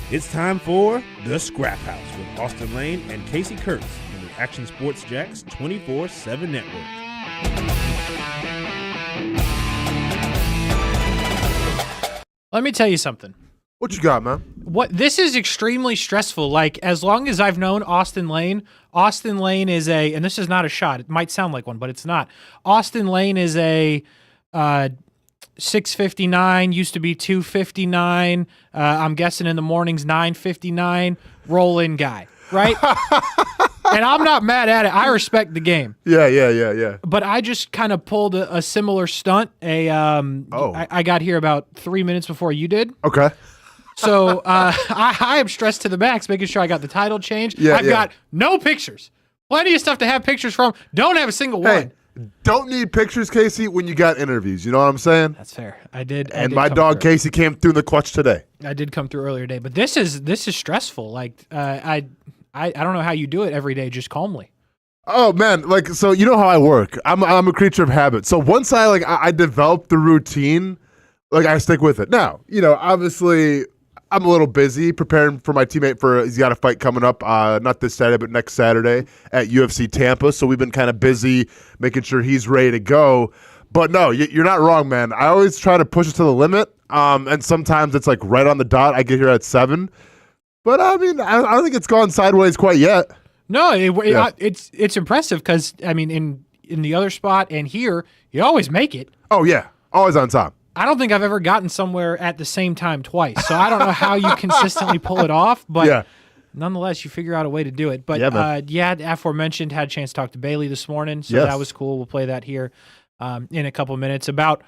It's time for The Scraphouse with Austen Lane and Kasey Curtis on the Action Sports Jax 24/7 Network. Let me tell you something. What you got, man? This is extremely stressful. Like, as long as I've known Austen Lane is and this is not a shot. It might sound like one, but it's not. Austen Lane is a 6:59, used to be 2:59. I'm guessing in the mornings 9:59 roll-in guy, right? And I'm not mad at it. I respect the game. Yeah. But I just kind of pulled a similar stunt. I got here about 3 minutes before you did. Okay. So I am stressed to the max, making sure I got the title changed. I've got no pictures. Plenty of stuff to have pictures from. Don't have a single one. Don't need pictures, Kasey, when you got interviews. You know what I'm saying? That's fair. I did. And my dog Kasey came through in the clutch today. I did come through earlier today, but this is stressful. Like I don't know how you do it every day just calmly. Oh man, like, so you know how I work. I'm a creature of habit. So once I develop the routine, like, I stick with it. Now, obviously I'm a little busy preparing for my teammate he's got a fight coming up, not this Saturday, but next Saturday at UFC Tampa. So we've been kind of busy making sure he's ready to go. But no, you're not wrong, man. I always try to push it to the limit. And sometimes it's like right on the dot. I get here at 7. But I mean, I don't think it's gone sideways quite yet. No, it's impressive because, I mean, in the other spot and here, you always make it. Oh, yeah. Always on time. I don't think I've ever gotten somewhere at the same time twice. So I don't know how you consistently pull it off, but nonetheless, you figure out a way to do it. But aforementioned, had a chance to talk to Bayley this morning, so that was cool. We'll play that here in a couple of minutes about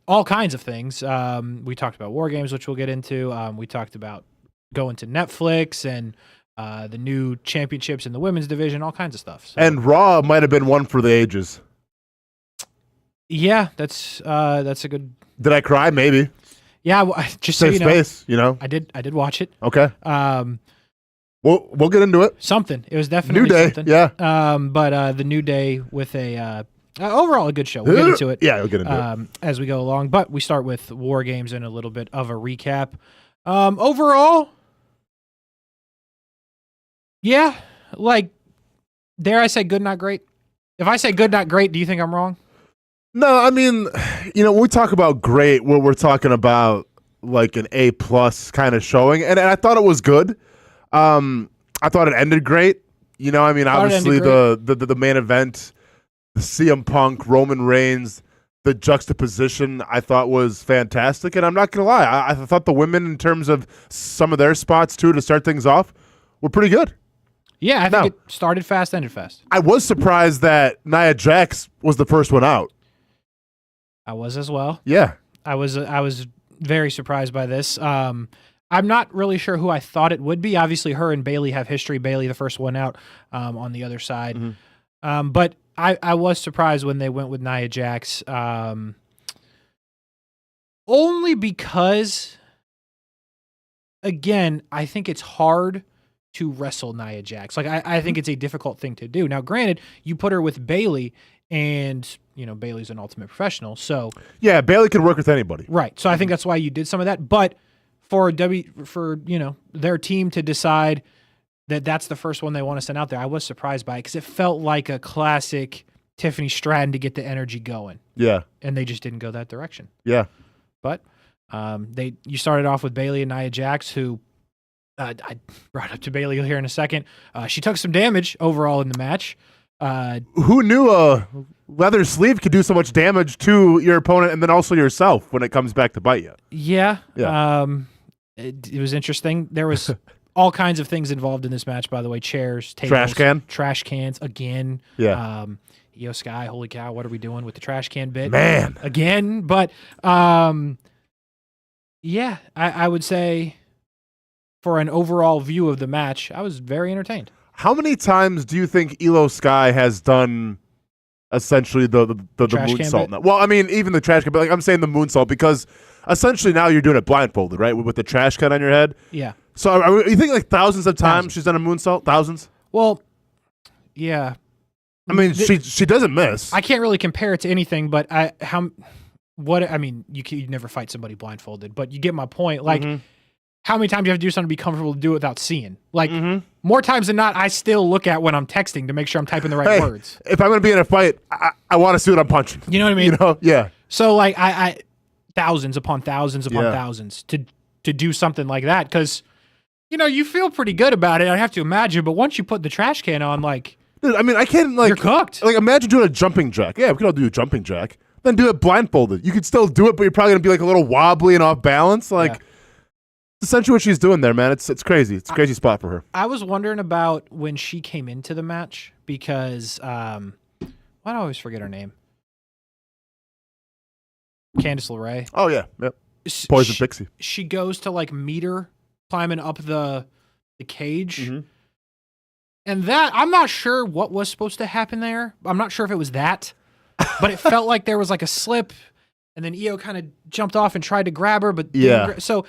all kinds of things. We talked about War Games, which we'll get into. We talked about going to Netflix and the new championships in the women's division, all kinds of stuff. So. And Raw might have been one for the ages. Yeah, that's a good. Did I cry? Maybe. Yeah, just Safe so you know, space, I did watch it. Okay. We'll get into it. Something. It was definitely New Day. Something. Yeah. But the New Day with overall a good show. We'll get into it. Yeah, we'll get into it as we go along. But we start with War Games and a little bit of a recap. Overall, yeah, like, dare I say good, not great? If I say good, not great, do you think I'm wrong? No, I mean, when we talk about great, we're talking about like an A+ kind of showing, and I thought it was good. I thought it ended great. Obviously the main event, the CM Punk, Roman Reigns, the juxtaposition I thought was fantastic, and I'm not gonna lie, I thought the women, in terms of some of their spots too to start things off, were pretty good. Yeah, I think it started fast, ended fast. I was surprised that Nia Jax was the first one out. I was as well. Yeah. I was very surprised by this. I'm not really sure who I thought it would be. Obviously, her and Bayley have history. Bayley, the first one out on the other side. Mm-hmm. But I was surprised when they went with Nia Jax. Only because, again, I think it's hard to wrestle Nia Jax. Like, I think it's a difficult thing to do. Now, granted, you put her with Bayley, and Bayley's an ultimate professional, so yeah, Bayley could work with anybody, right? So I think that's why you did some of that. But for their team to decide that that's the first one they want to send out there, I was surprised by it because it felt like a classic Tiffany Stratton to get the energy going. Yeah, and they just didn't go that direction. Yeah, but you started off with Bayley and Nia Jax, who I brought up to Bayley here in a second. She took some damage overall in the match. Who knew a leather sleeve could do so much damage to your opponent and then also yourself when it comes back to bite you? Yeah. It was interesting. There was all kinds of things involved in this match, by the way. Chairs, tables, trash cans again. Yeah. Io Sky, holy cow, what are we doing with the trash can bit? Man. Again. But yeah, I would say for an overall view of the match, I was very entertained. How many times do you think Io Sky has done essentially the moonsault now? Well, I mean, even the trash can, but I'm saying the moonsault because essentially now you're doing it blindfolded, right? With the trash can on your head. Yeah. So you think like thousands of times she's done a moonsault? Thousands? Well, yeah. I mean, she doesn't miss. I can't really compare it to anything, but you never fight somebody blindfolded, but you get my point. Like, how many times you have to do something to be comfortable to do it without seeing. Like, more times than not, I still look at when I'm texting to make sure I'm typing the right words. If I'm going to be in a fight, I want to see what I'm punching. You know what I mean? You know? Yeah. So, like, I thousands upon thousands upon thousands to do something like that because, you feel pretty good about it, I have to imagine. But once you put the trash can on, like, dude, I mean, I can't, like, you're cooked. Like, imagine doing a jumping jack. Yeah, we could all do a jumping jack. Then do it blindfolded. You could still do it, but you're probably going to be, like, a little wobbly and off balance. Like, essentially what she's doing there, man. It's crazy. It's a crazy spot for her. I was wondering about when she came into the match because, why do I always forget her name? Candice LeRae. Oh, yeah. Yep. Poison Pixie. She goes to, like, meet her climbing up the cage. And that, I'm not sure what was supposed to happen there. I'm not sure if it was that. But it felt like there was, like, a slip. And then Io kind of jumped off and tried to grab her. But so,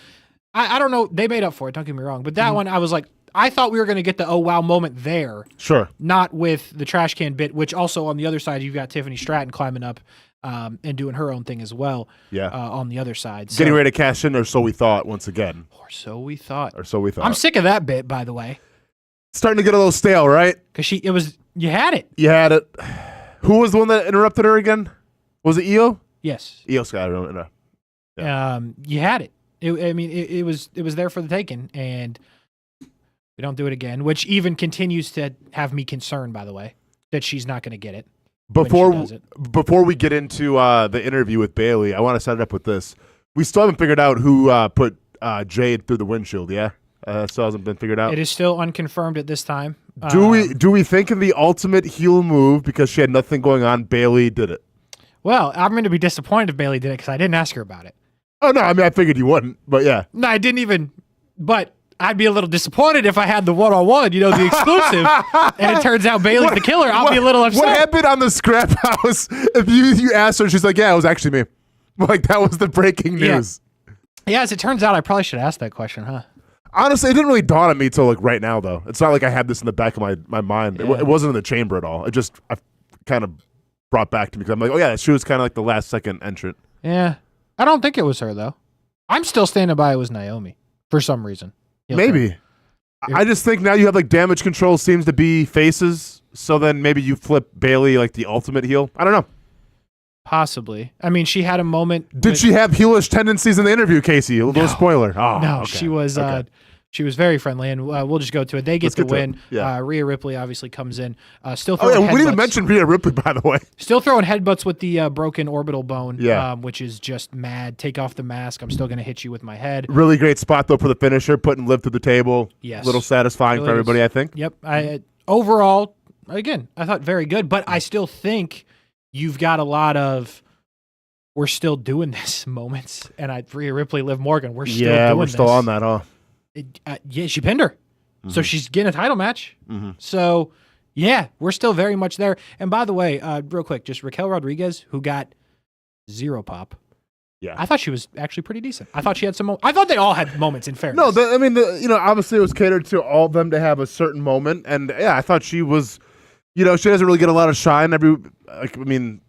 I don't know. They made up for it. Don't get me wrong. But that one, I was like, I thought we were going to get the oh, wow moment there. Sure. Not with the trash can bit, which also on the other side, you've got Tiffany Stratton climbing up and doing her own thing as well. Yeah. On the other side. Getting ready to cash in, or so we thought, once again. Or so we thought. I'm sick of that bit, by the way. Starting to get a little stale, right? Because you had it. You had it. Who was the one that interrupted her again? Was it Io? Yes. Io Scott. Yeah. You had it. It was there for the taking, and we don't do it again, which even continues to have me concerned, by the way, that she's not going to get it. Before we get into the interview with Bayley, I want to set it up with this. We still haven't figured out who put Jade through the windshield, yeah? Still hasn't been figured out. It is still unconfirmed at this time. Do we think in the ultimate heel move, because she had nothing going on, Bayley did it? Well, I'm going to be disappointed if Bayley did it because I didn't ask her about it. Oh, no, I mean, I figured you wouldn't, but yeah. No, I didn't even, but I'd be a little disappointed if I had the one-on-one, the exclusive, and it turns out Bayley's the killer. I'll be a little upset. What happened on the Scraphouse? If you asked her, she's like, yeah, it was actually me. Like, that was the breaking news. Yeah, as it turns out, I probably should ask that question, huh? Honestly, it didn't really dawn on me until, like, right now, though. It's not like I had this in the back of my mind. Yeah. It wasn't in the chamber at all. I kind of brought back to me because I'm like, oh, yeah, she was kind of like the last-second entrant. Yeah. I don't think it was her, though. I'm still standing by it was Naomi for some reason. Maybe. I just think now you have, like, Damage Control seems to be faces, so then maybe you flip Bayley, like, the ultimate heel. I don't know. Possibly. I mean, she had a moment. Did she have heelish tendencies in the interview, Casey? A little spoiler. Oh, no, okay. She was very friendly, and we'll just go to it. They get the win. Yeah. Rhea Ripley obviously comes in. Still throwing headbutts. We didn't even mention Rhea Ripley, by the way. Still throwing headbutts with the broken orbital bone, yeah. Which is just mad. Take off the mask. I'm still going to hit you with my head. Really great spot, though, for the finisher, putting Liv to the table. Yes. A little satisfying for everybody, I think. Yep. Overall, again, I thought very good, but I still think you've got a lot of we're still doing this moments, and Rhea Ripley, Liv Morgan, we're still doing this. Yeah, we're still on that, huh? She pinned her. So she's getting a title match. So, yeah, we're still very much there. And by the way, real quick, just Raquel Rodriguez, who got 0 pop. Yeah, I thought she was actually pretty decent. I thought she had some. I thought they all had moments. In fairness, no, obviously it was catered to all of them to have a certain moment, and yeah, I thought she was, she doesn't really get a lot of shine during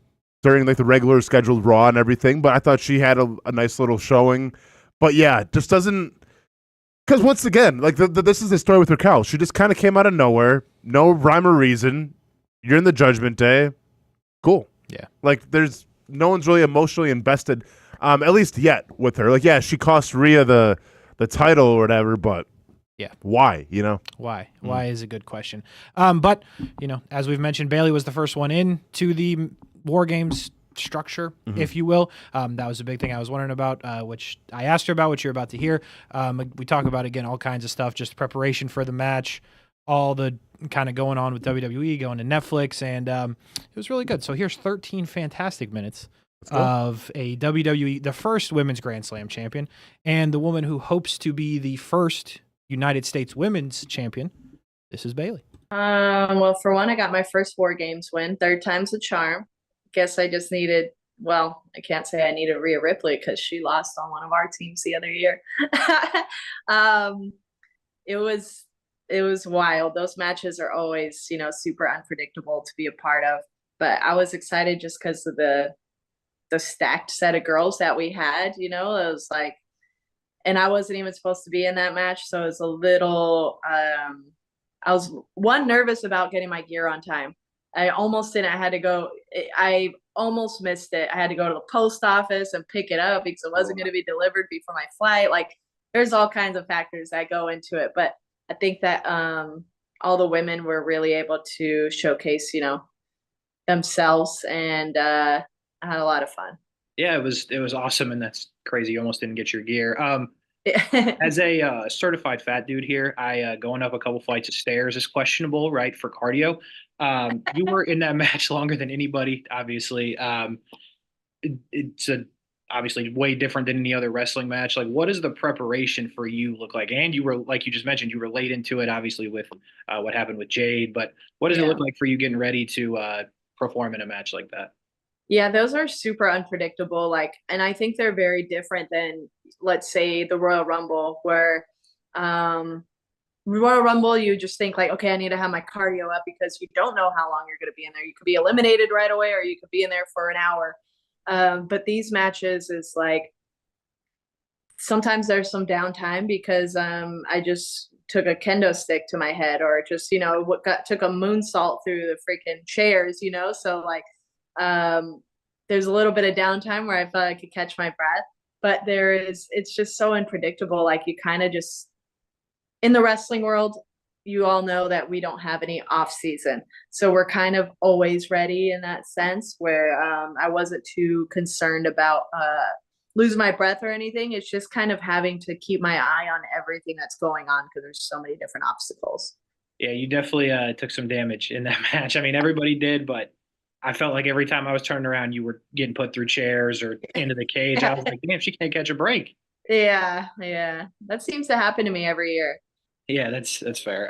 like the regular scheduled Raw and everything, but I thought she had a nice little showing. But yeah, just doesn't. Because once again, like this is the story with Raquel. She just kind of came out of nowhere, no rhyme or reason. You're in the Judgment Day, cool. Yeah, like there's no one's really emotionally invested, at least yet with her. Like, yeah, she cost Rhea the title or whatever, but yeah, why? Why? Why is a good question. But as we've mentioned, Bayley was the first one in to the War Games structure, if you will. That was a big thing I was wondering about, which I asked her about, which you're about to hear. We talk about, again, all kinds of stuff, just preparation for the match, all the kind of going on with WWE, going to Netflix, and it was really good. So here's 13 fantastic minutes of a WWE, the first Women's Grand Slam champion, and the woman who hopes to be the first United States Women's Champion. This is Bayley. Well, for one, I got my first War Games win. 3rd time's a charm. Guess I just needed, well, I can't say I needed Rhea Ripley because she lost on one of our teams the other year. It was wild. Those matches are always, super unpredictable to be a part of. But I was excited just because of the stacked set of girls that we had. It was like and I wasn't even supposed to be in that match. So it was a little, I was nervous about getting my gear on time. I almost didn't. I almost missed it. I had to go to the post office and pick it up because it wasn't going to be delivered before my flight. Like, there's all kinds of factors that go into it. But I think that all the women were really able to showcase, themselves, and I had a lot of fun. Yeah, it was awesome, and that's crazy. You almost didn't get your gear. As a certified fat dude here, I going up a couple flights of stairs is questionable, right, for cardio. You were in that match longer than anybody, obviously. It's obviously way different than any other wrestling match. Like, what does the preparation for you look like? And you were, like you just mentioned, you were late into it, obviously, with what happened with Jade. But what does it look like for you getting ready to perform in a match like that? Yeah, those are super unpredictable. Like, and I think they're very different than, let's say, the Royal Rumble, where Royal Rumble, you just think like, okay, I need to have my cardio up because you don't know how long you're going to be in there. You could be eliminated right away, or you could be in there for an hour. But these matches is like, sometimes there's some downtime because I just took a kendo stick to my head, or just, took a moonsault through the freaking chairs, so like, there's a little bit of downtime where I felt I could catch my breath, but it's just so unpredictable. Like, you kind of just, in the wrestling world, you all know that we don't have any off season. So we're kind of always ready in that sense, where I wasn't too concerned about losing my breath or anything. It's just kind of having to keep my eye on everything that's going on because there's so many different obstacles. Yeah, you definitely took some damage in that match. I mean, everybody did, but I felt like every time I was turning around, you were getting put through chairs or into the cage. I was like, damn, she can't catch a break. Yeah. That seems to happen to me every year. Yeah, that's fair.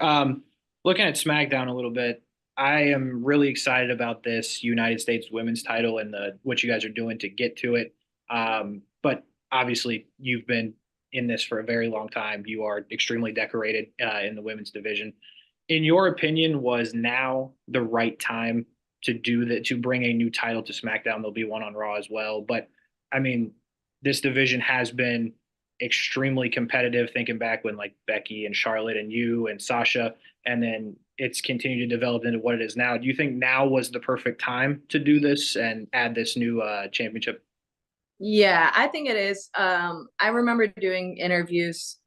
Looking at SmackDown a little bit, I am really excited about this United States Women's title and what you guys are doing to get to it. But obviously, you've been in this for a very long time. You are extremely decorated in the women's division. In your opinion, was now the right time to do that, to bring a new title to SmackDown? There'll be one on Raw as well. But I mean, this division has been extremely competitive, thinking back when like Becky and Charlotte and you and Sasha, and then it's continued to develop into what it is now. Do you think now was the perfect time to do this and add this new championship? Yeah, I think it is. I remember doing interviews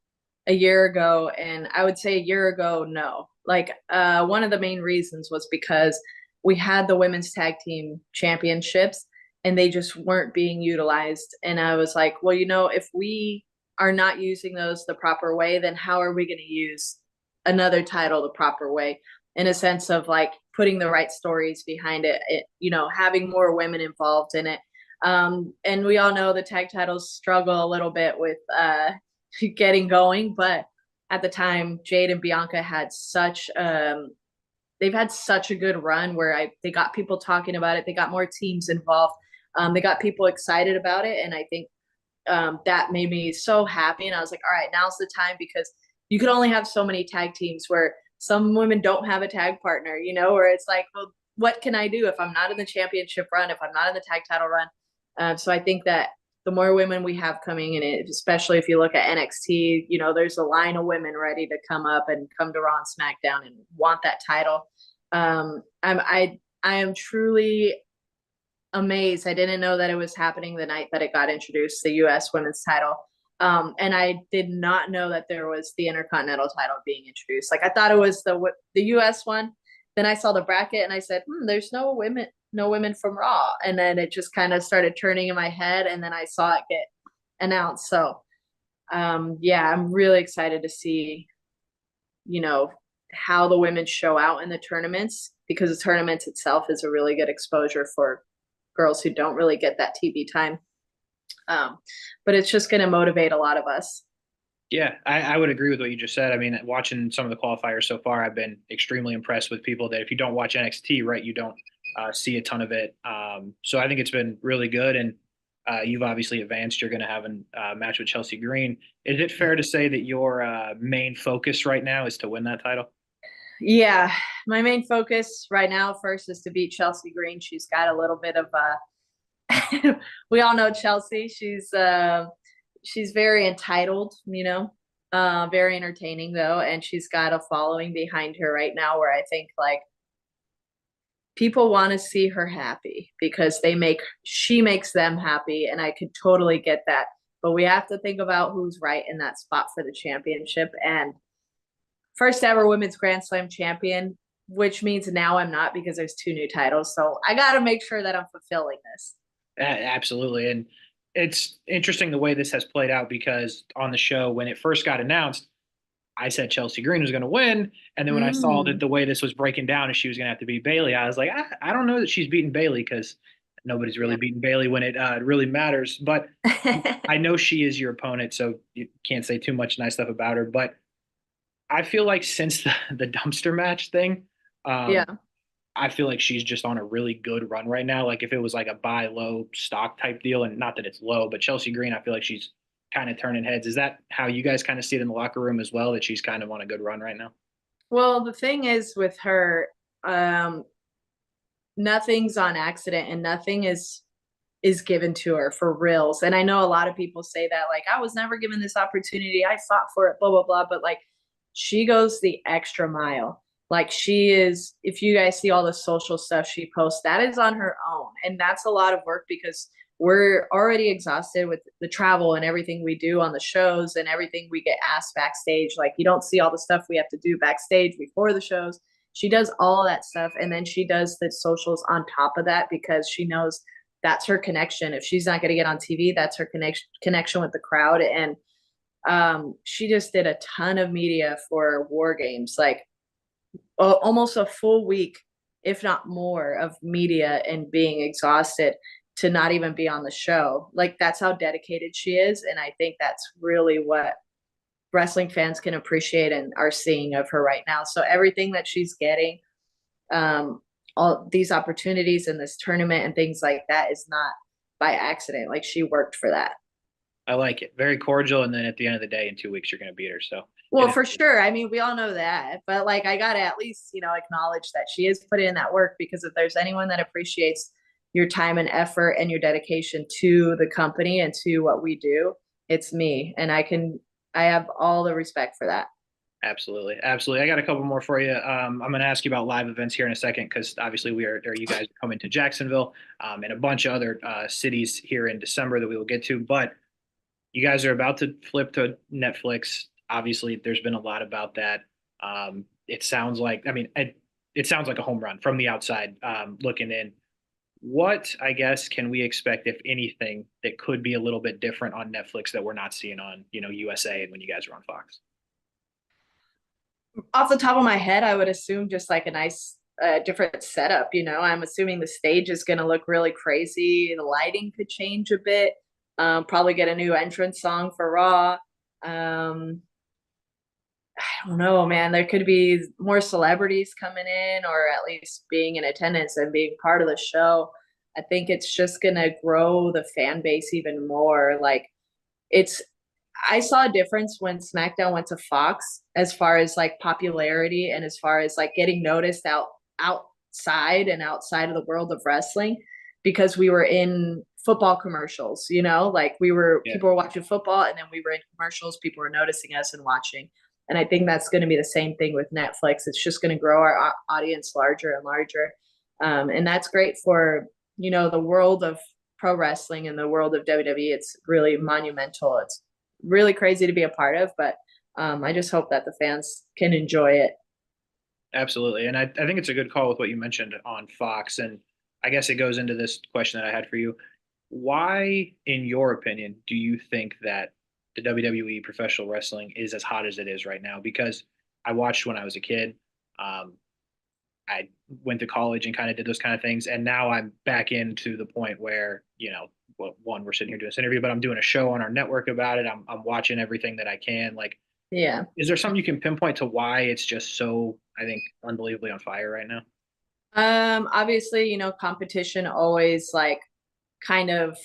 a year ago, and I would say a year ago, no. Like, one of the main reasons was because we had the women's tag team championships and they just weren't being utilized. And I was like, well, if we are not using those the proper way, then how are we going to use another title the proper way? In a sense of like putting the right stories behind it, having more women involved in it. And we all know the tag titles struggle a little bit with getting going, but at the time, Jade and Bianca had they've had such a good run where they got people talking about it. They got more teams involved. They got people excited about it. And I think that made me so happy. And I was like, all right, now's the time, because you could only have so many tag teams where some women don't have a tag partner, where it's like, well, what can I do if I'm not in the championship run, if I'm not in the tag title run? So I think that the more women we have coming in, especially if you look at NXT, there's a line of women ready to come up and come to Raw and SmackDown and want that title. I am truly amazed. I didn't know that it was happening the night that it got introduced, the U.S. women's title. And I did not know that there was the Intercontinental title being introduced. Like, I thought it was the U.S. one. Then I saw the bracket and I said, there's no women from Raw. And then it just kind of started turning in my head, and then I saw it get announced. So, yeah, I'm really excited to see, how the women show out in the tournaments, because the tournaments itself is a really good exposure for girls who don't really get that TV time. But it's just going to motivate a lot of us. Yeah, I would agree with what you just said. I mean, watching some of the qualifiers so far, I've been extremely impressed with people that if you don't watch NXT, right, you don't see a ton of it. So I think it's been really good. And you've obviously advanced. You're going to have a match with Chelsea Green. Is it fair to say that your main focus right now is to win that title? Yeah, my main focus right now first is to beat Chelsea Green. She's got a little bit of we all know Chelsea. She's she's very entitled, very entertaining though. And she's got a following behind her right now where I think like people want to see her happy because she makes them happy. And I could totally get that. But we have to think about who's right in that spot for the championship. And first ever women's Grand Slam champion, which means now I'm not because there's 2 new titles. So I got to make sure that I'm fulfilling this. Absolutely. And it's interesting the way this has played out because on the show, when it first got announced, I said Chelsea Green was going to win. And then when I saw that the way this was breaking down and she was going to have to beat Bayley, I was like, I don't know that she's beating Bayley because nobody's really beaten Bayley when it really matters. But I know she is your opponent, so you can't say too much nice stuff about her. But I feel like since the dumpster match thing, Yeah. I feel like she's just on a really good run right now. Like if it was like a buy low stock type deal, and not that it's low, but Chelsea Green, I feel like she's kind of turning heads. Is that how you guys kind of see it in the locker room as well, that she's kind of on a good run right now? Well, the thing is with her, nothing's on accident and nothing is given to her for reals. And I know a lot of people say that, like, I was never given this opportunity. I fought for it, blah, blah, blah. But like, she goes the extra mile. Like she is, if you guys see all the social stuff she posts, that is on her own. And that's a lot of work because we're already exhausted with the travel and everything we do on the shows and everything we get asked backstage. Like you don't see all the stuff we have to do backstage before the shows. She does all that stuff. And then she does the socials on top of that because she knows that's her connection. If she's not going to get on TV, that's her connection with the crowd. And she just did a ton of media for War Games, like almost a full week, if not more, of media and being exhausted to not even be on the show. Like that's how dedicated she is. And I think that's really what wrestling fans can appreciate and are seeing of her right now. So everything that she's getting, all these opportunities in this tournament and things like that is not by accident. Like she worked for that. I like it. Very cordial. And then at the end of the day, in 2 weeks, you're going to beat her. So, well, for sure. I mean, we all know that, but like, I got to at least, acknowledge that she is put in that work, because if there's anyone that appreciates your time and effort and your dedication to the company and to what we do, it's me. And I have all the respect for that. Absolutely. Absolutely. I got a couple more for you. I'm going to ask you about live events here in a second, because obviously you guys are coming to Jacksonville and a bunch of other cities here in December that we will get to. But you guys are about to flip to Netflix. Obviously, there's been a lot about that. It sounds like, it sounds like a home run from the outside looking in. What, I guess, can we expect, if anything, that could be a little bit different on Netflix that we're not seeing on, USA and when you guys are on Fox? Off the top of my head, I would assume just like a nice different setup. I'm assuming the stage is going to look really crazy. The lighting could change a bit. Probably get a new entrance song for Raw. I don't know, man. There could be more celebrities coming in, or at least being in attendance and being part of the show. I think it's just going to grow the fan base even more. Like I saw a difference when SmackDown went to Fox as far as like popularity and as far as like getting noticed outside of the world of wrestling, because we were in football commercials, like people were watching football and then we were in commercials, people were noticing us and watching. And I think that's going to be the same thing with Netflix. It's just going to grow our audience larger and larger. And that's great for, the world of pro wrestling and the world of WWE. It's really monumental. It's really crazy to be a part of, but I just hope that the fans can enjoy it. Absolutely. And I think it's a good call with what you mentioned on Fox. And I guess it goes into this question that I had for you. Why, in your opinion, do you think that the WWE professional wrestling is as hot as it is right now? Because I watched when I was a kid. I went to college and kind of did those kind of things. And now I'm back into the point where, we're sitting here doing this interview, but I'm doing a show on our network about it. I'm watching everything that I can. Like, yeah. Is there something you can pinpoint to why it's just so, I think, unbelievably on fire right now? Obviously, competition always like kind of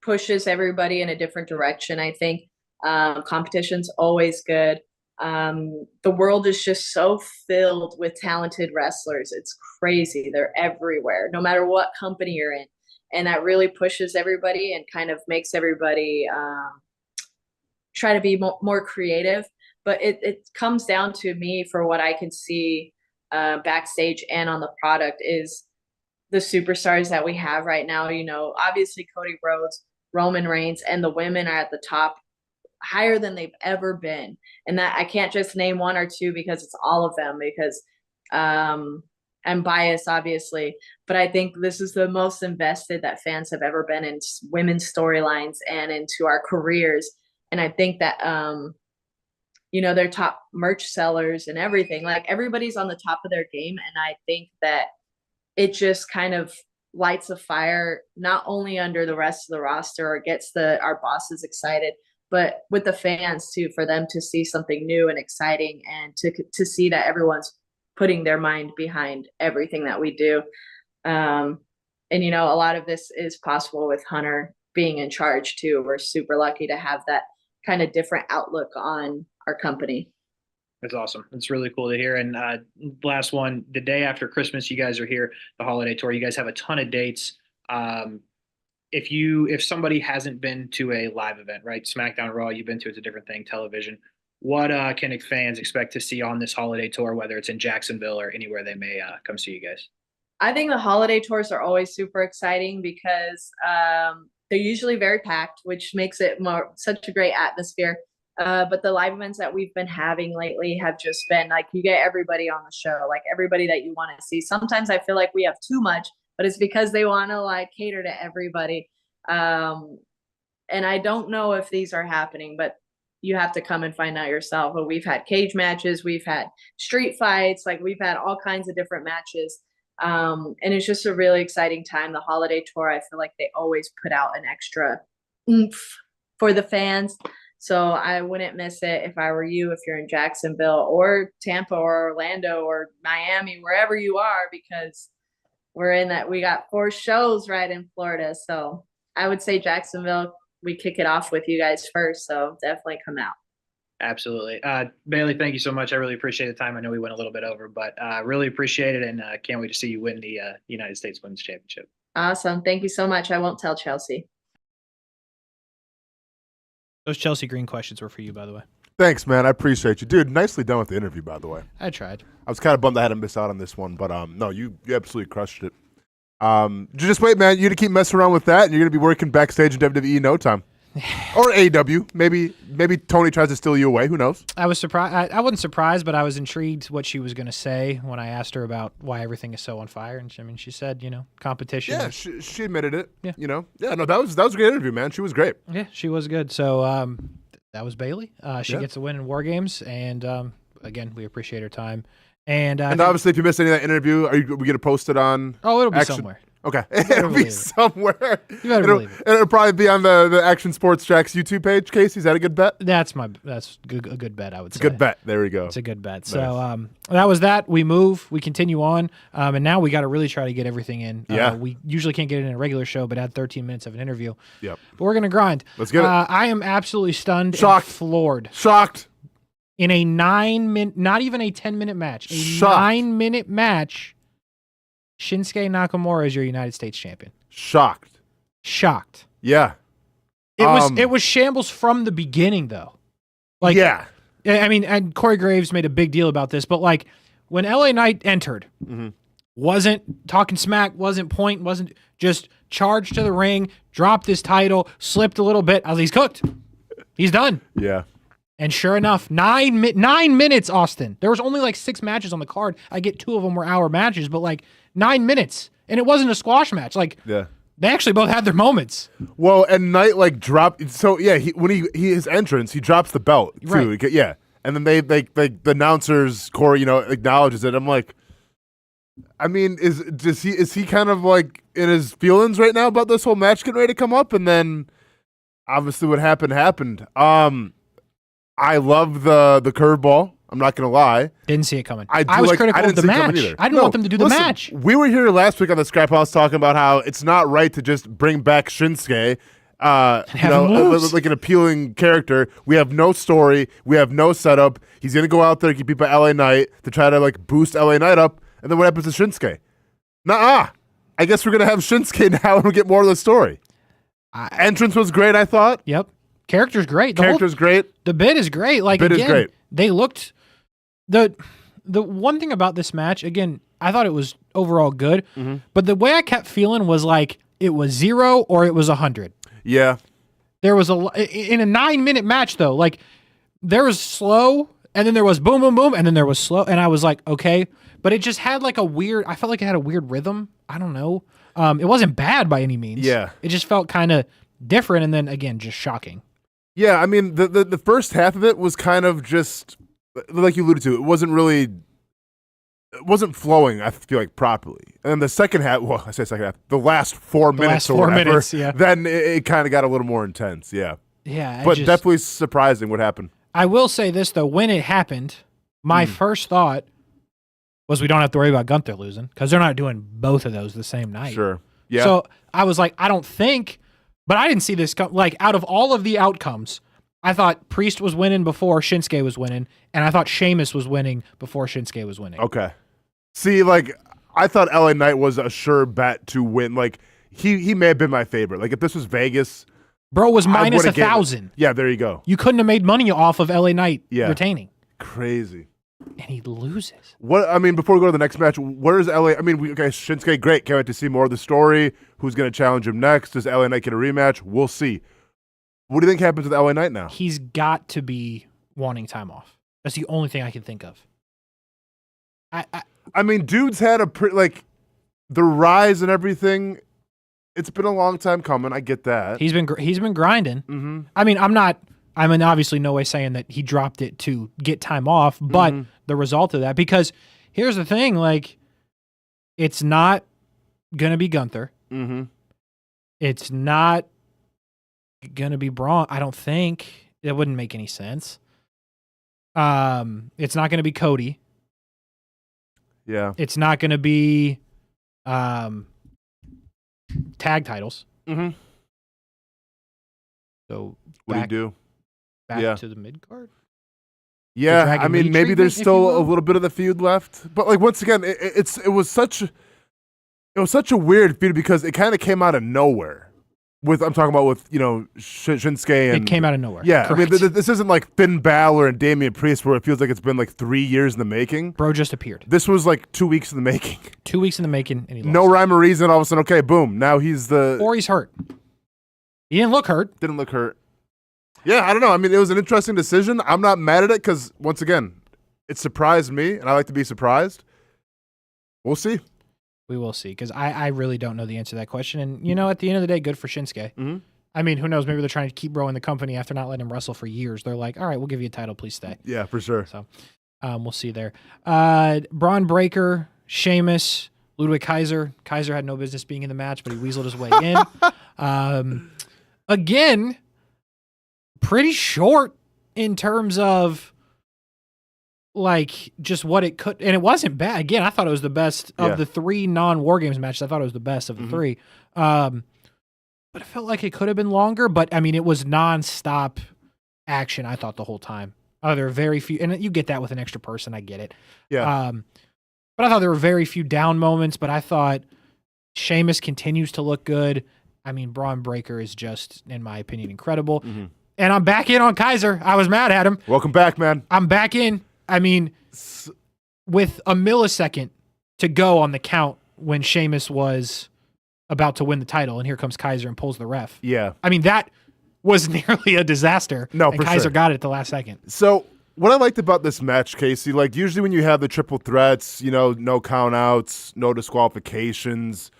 pushes everybody in a different direction. I think competition's always good. The world is just so filled with talented wrestlers. It's crazy. They're everywhere, no matter what company you're in. And that really pushes everybody and kind of makes everybody try to be more creative. But it comes down to me, for what I can see backstage and on the product, is the superstars that we have right now. Obviously Cody Rhodes, Roman Reigns, and the women are at the top, higher than they've ever been. And that I can't just name one or two because it's all of them, because I'm biased, obviously, but I think this is the most invested that fans have ever been in women's storylines and into our careers. And I think that, they're top merch sellers and everything. Like, everybody's on the top of their game. And I think that it just kind of lights a fire, not only under the rest of the roster, or gets our bosses excited, but with the fans too, for them to see something new and exciting, and to see that everyone's putting their mind behind everything that we do. And, a lot of this is possible with Hunter being in charge too. We're super lucky to have that kind of different outlook on our company. That's awesome. It's really cool to hear. And last one, the day after Christmas, you guys are here, the holiday tour. You guys have a ton of dates. If somebody hasn't been to a live event, right? SmackDown, Raw, you've been to, it's a different thing, television. What can fans expect to see on this holiday tour, whether it's in Jacksonville or anywhere they may come see you guys? I think the holiday tours are always super exciting because they're usually very packed, which makes it such a great atmosphere. But the live events that we've been having lately have just been like, you get everybody on the show, like everybody that you want to see. Sometimes I feel like we have too much, but it's because they want to like cater to everybody. And I don't know if these are happening, but you have to come and find out yourself. But we've had cage matches, we've had street fights, like we've had all kinds of different matches. And it's just a really exciting time. The holiday tour, I feel like they always put out an extra oomph for the fans. So I wouldn't miss it if I were you, if you're in Jacksonville or Tampa or Orlando or Miami, wherever you are, because we got 4 shows right in Florida. So I would say Jacksonville, we kick it off with you guys first. So definitely come out. Absolutely. Bayley, thank you so much. I really appreciate the time. I know we went a little bit over, but really appreciate it. And can't wait to see you win the United States Women's Championship. Awesome. Thank you so much. I won't tell Chelsea. Those Chelsea Green questions were for you, by the way. Thanks, man. I appreciate you. Dude, nicely done with the interview, by the way. I tried. I was kind of bummed I had to miss out on this one, but no, you absolutely crushed it. Just wait, man. You're going to keep messing around with that, and you're going to be working backstage in WWE in no time. Or AEW. Maybe Tony tries to steal you away. Who knows? I was surprised. I wasn't surprised, but I was intrigued what she was going to say when I asked her about why everything is so on fire. And she said, competition. Yeah, she admitted it. Yeah. Yeah, no, that was a great interview, man. She was great. Yeah, she was good. So that was Bayley. She gets a win in War Games, and again, we appreciate her time. And obviously, if you missed any of that interview, we going to post it on? Oh, it'll be somewhere. Okay, it'll be somewhere. You better believe it. It'll probably be on the Action Sports Jacks YouTube page. Casey, is that a good bet? That's a good bet. I would say. Good bet. There we go. It's a good bet. Nice. So that was that. We move. We continue on, and now we got to really try to get everything in. Yeah. We usually can't get it in a regular show, but add 13 minutes of an interview. Yep. But we're gonna grind. Let's get it. I am absolutely stunned, shocked, and floored, shocked. In a 9-minute, not even a 10-minute match, a shocked. 9-minute match. Shinsuke Nakamura is your United States champion. Shocked. Yeah. It was shambles from the beginning, though. Yeah. I mean, and Corey Graves made a big deal about this, but like when LA Knight entered, wasn't talking smack, wasn't pointing, wasn't just charged to the ring, dropped his title, slipped a little bit. He's cooked. He's done. Yeah. And sure enough, 9 minutes, Austin. There was only like 6 matches on the card. I get 2 of them were hour matches, but like 9 minutes. And it wasn't a squash match. Like, they actually both had their moments. Well, and Knight like dropped. So yeah, his entrance, he drops the belt too. Right. Yeah, and then they the announcers, Corey, acknowledges it. I'm like, I mean, is he kind of like in his feelings right now about this whole match getting ready to come up? And then obviously what happened. I love the curveball. I'm not going to lie. Didn't see it coming. I was critical of the match. I didn't want them to do the match. We were here last week on the Scraphouse talking about how it's not right to just bring back Shinsuke, like an appealing character. We have no story. We have no setup. He's going to go out there and keep people LA Knight to try to like boost LA Knight up. And then what happens to Shinsuke? Nuh-uh. I guess we're going to have Shinsuke now and we'll get more of the story. Entrance was great, I thought. Yep. Character's great. Great. The bid is great. Like, bid is great. They looked the one thing about this match, again, I thought it was overall good, but the way I kept feeling was like it was 0 or it was 100. Yeah. There was in a 9-minute match though, like there was slow and then there was boom, boom, boom, and then there was slow, and I was like, okay, but it just had like I felt like it had a weird rhythm. I don't know. It wasn't bad by any means. Yeah. It just felt kind of different, and then again, just shocking. Yeah, I mean, the first half of it was kind of just like you alluded to. It wasn't flowing, I feel like, properly. And then the second half, well, I say second half, the last 4 minutes or whatever, yeah. Then it kind of got a little more intense, yeah. Yeah. But definitely surprising what happened. I will say this, though. When it happened, my first thought was we don't have to worry about Gunther losing because they're not doing both of those the same night. Sure. Yeah. So I was like, I don't think, but I didn't see this like out of all of the outcomes, I thought Priest was winning before Shinsuke was winning, and I thought Sheamus was winning before Shinsuke was winning. Okay. See, like, I thought LA Knight was a sure bet to win. Like, he may have been my favorite. Like, if this was Vegas, bro was minus 1,000. Yeah, there you go. You couldn't have made money off of LA Knight retaining. Crazy. And he loses. What I mean, before we go to the next match, where is LA? I mean, Shinsuke, great. Can't wait to see more of the story. Who's going to challenge him next? Does LA Knight get a rematch? We'll see. What do you think happens with LA Knight now? He's got to be wanting time off. That's the only thing I can think of. I mean, dude's had the rise and everything. It's been a long time coming. I get that. He's been grinding. Mm-hmm. I mean, I'm obviously no way saying that he dropped it to get time off, but the result of that, because here's the thing, like, it's not going to be Gunther. Mm-hmm. It's not going to be Braun. I don't think. It wouldn't make any sense. It's not going to be Cody. Yeah. It's not going to be tag titles. Mm-hmm. So what do you do? Back to the mid card. Yeah, I mean, maybe there's still a little bit of the feud left, but like once again, it was such a weird feud because it kind of came out of nowhere. I'm talking about with Shinsuke and it came out of nowhere. Yeah, correct. I mean, this isn't like Finn Balor and Damian Priest where it feels like it's been like 3 years in the making. Bro just appeared. This was like 2 weeks in the making. 2 weeks in the making, and he lost. No rhyme or reason. All of a sudden, okay, boom. Now he's or he's hurt. He didn't look hurt. Didn't look hurt. Yeah, I don't know. I mean, it was an interesting decision. I'm not mad at it because, once again, it surprised me, and I like to be surprised. We'll see. We will see, because I really don't know the answer to that question. And, at the end of the day, good for Shinsuke. Mm-hmm. I mean, who knows? Maybe they're trying to keep growing the company after not letting him wrestle for years. They're like, all right, we'll give you a title. Please stay. Yeah, for sure. So we'll see there. Braun Breaker, Sheamus, Ludwig Kaiser. Kaiser had no business being in the match, but he weaseled his way in. Again, pretty short in terms of like just what it could, and it wasn't bad. Again, I thought it was the best of the 3 non-War Games matches. I thought it was the best of the 3. But it felt like it could have been longer, but I mean, it was non-stop action, I thought, the whole time. There are very few, and you get that with an extra person, I get it. Yeah. But I thought there were very few down moments, but I thought Sheamus continues to look good. I mean, Braun Breaker is just, in my opinion, incredible. Mm-hmm. And I'm back in on Kaiser. I was mad at him. Welcome back, man. I'm back in. I mean, with a millisecond to go on the count when Sheamus was about to win the title, and here comes Kaiser and pulls the ref. Yeah. I mean, that was nearly a disaster. No, and for Kaiser sure. got it at the last second. So what I liked about this match, Casey, like usually when you have the triple threats, no count outs, no disqualifications,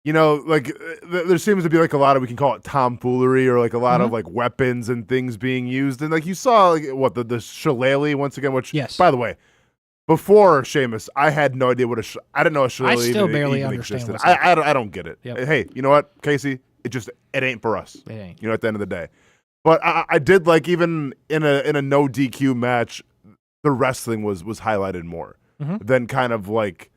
like there seems to be like a lot of, we can call it tomfoolery, or like a lot of like weapons and things being used. And like you saw like the shillelagh once again, which by the way, before Sheamus, I had no idea what I didn't know a shillelagh I still barely even understand existed. what's happening. I don't get it. Yep. Hey, you know what, Casey? It ain't for us. It ain't. At the end of the day. But I did like, even in a no DQ match, the wrestling was highlighted more than kind of like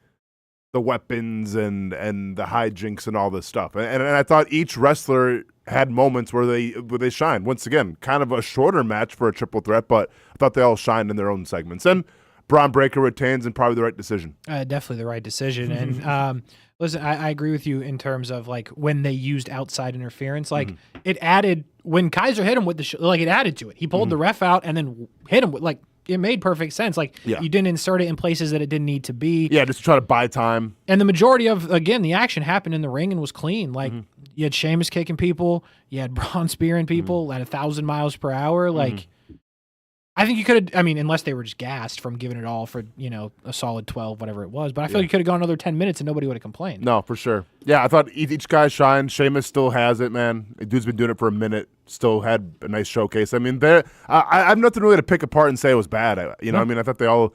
the weapons and the hijinks and all this stuff. And I thought each wrestler had moments where they shined. Once again, kind of a shorter match for a triple threat, but I thought they all shined in their own segments. And Braun Breaker retains, and probably the right decision. Definitely the right decision. And listen, I agree with you in terms of like when they used outside interference. Like it added when Kaiser hit him with the it added to it. He pulled the ref out and then hit him with like it made perfect sense. Like you didn't insert it in places that it didn't need to be. Yeah, just to try to buy time. And the majority of the action happened in the ring and was clean. Like you had Sheamus kicking people, you had Braun spearing people at 1,000 miles per hour. Like. I think you could have, I mean, unless they were just gassed from giving it all for, a solid 12, whatever it was. But I feel like you could have gone another 10 minutes and nobody would have complained. No, for sure. Yeah, I thought each guy shined. Sheamus still has it, man. The dude's been doing it for a minute, still had a nice showcase. I mean, I have nothing really to pick apart and say it was bad. I thought they all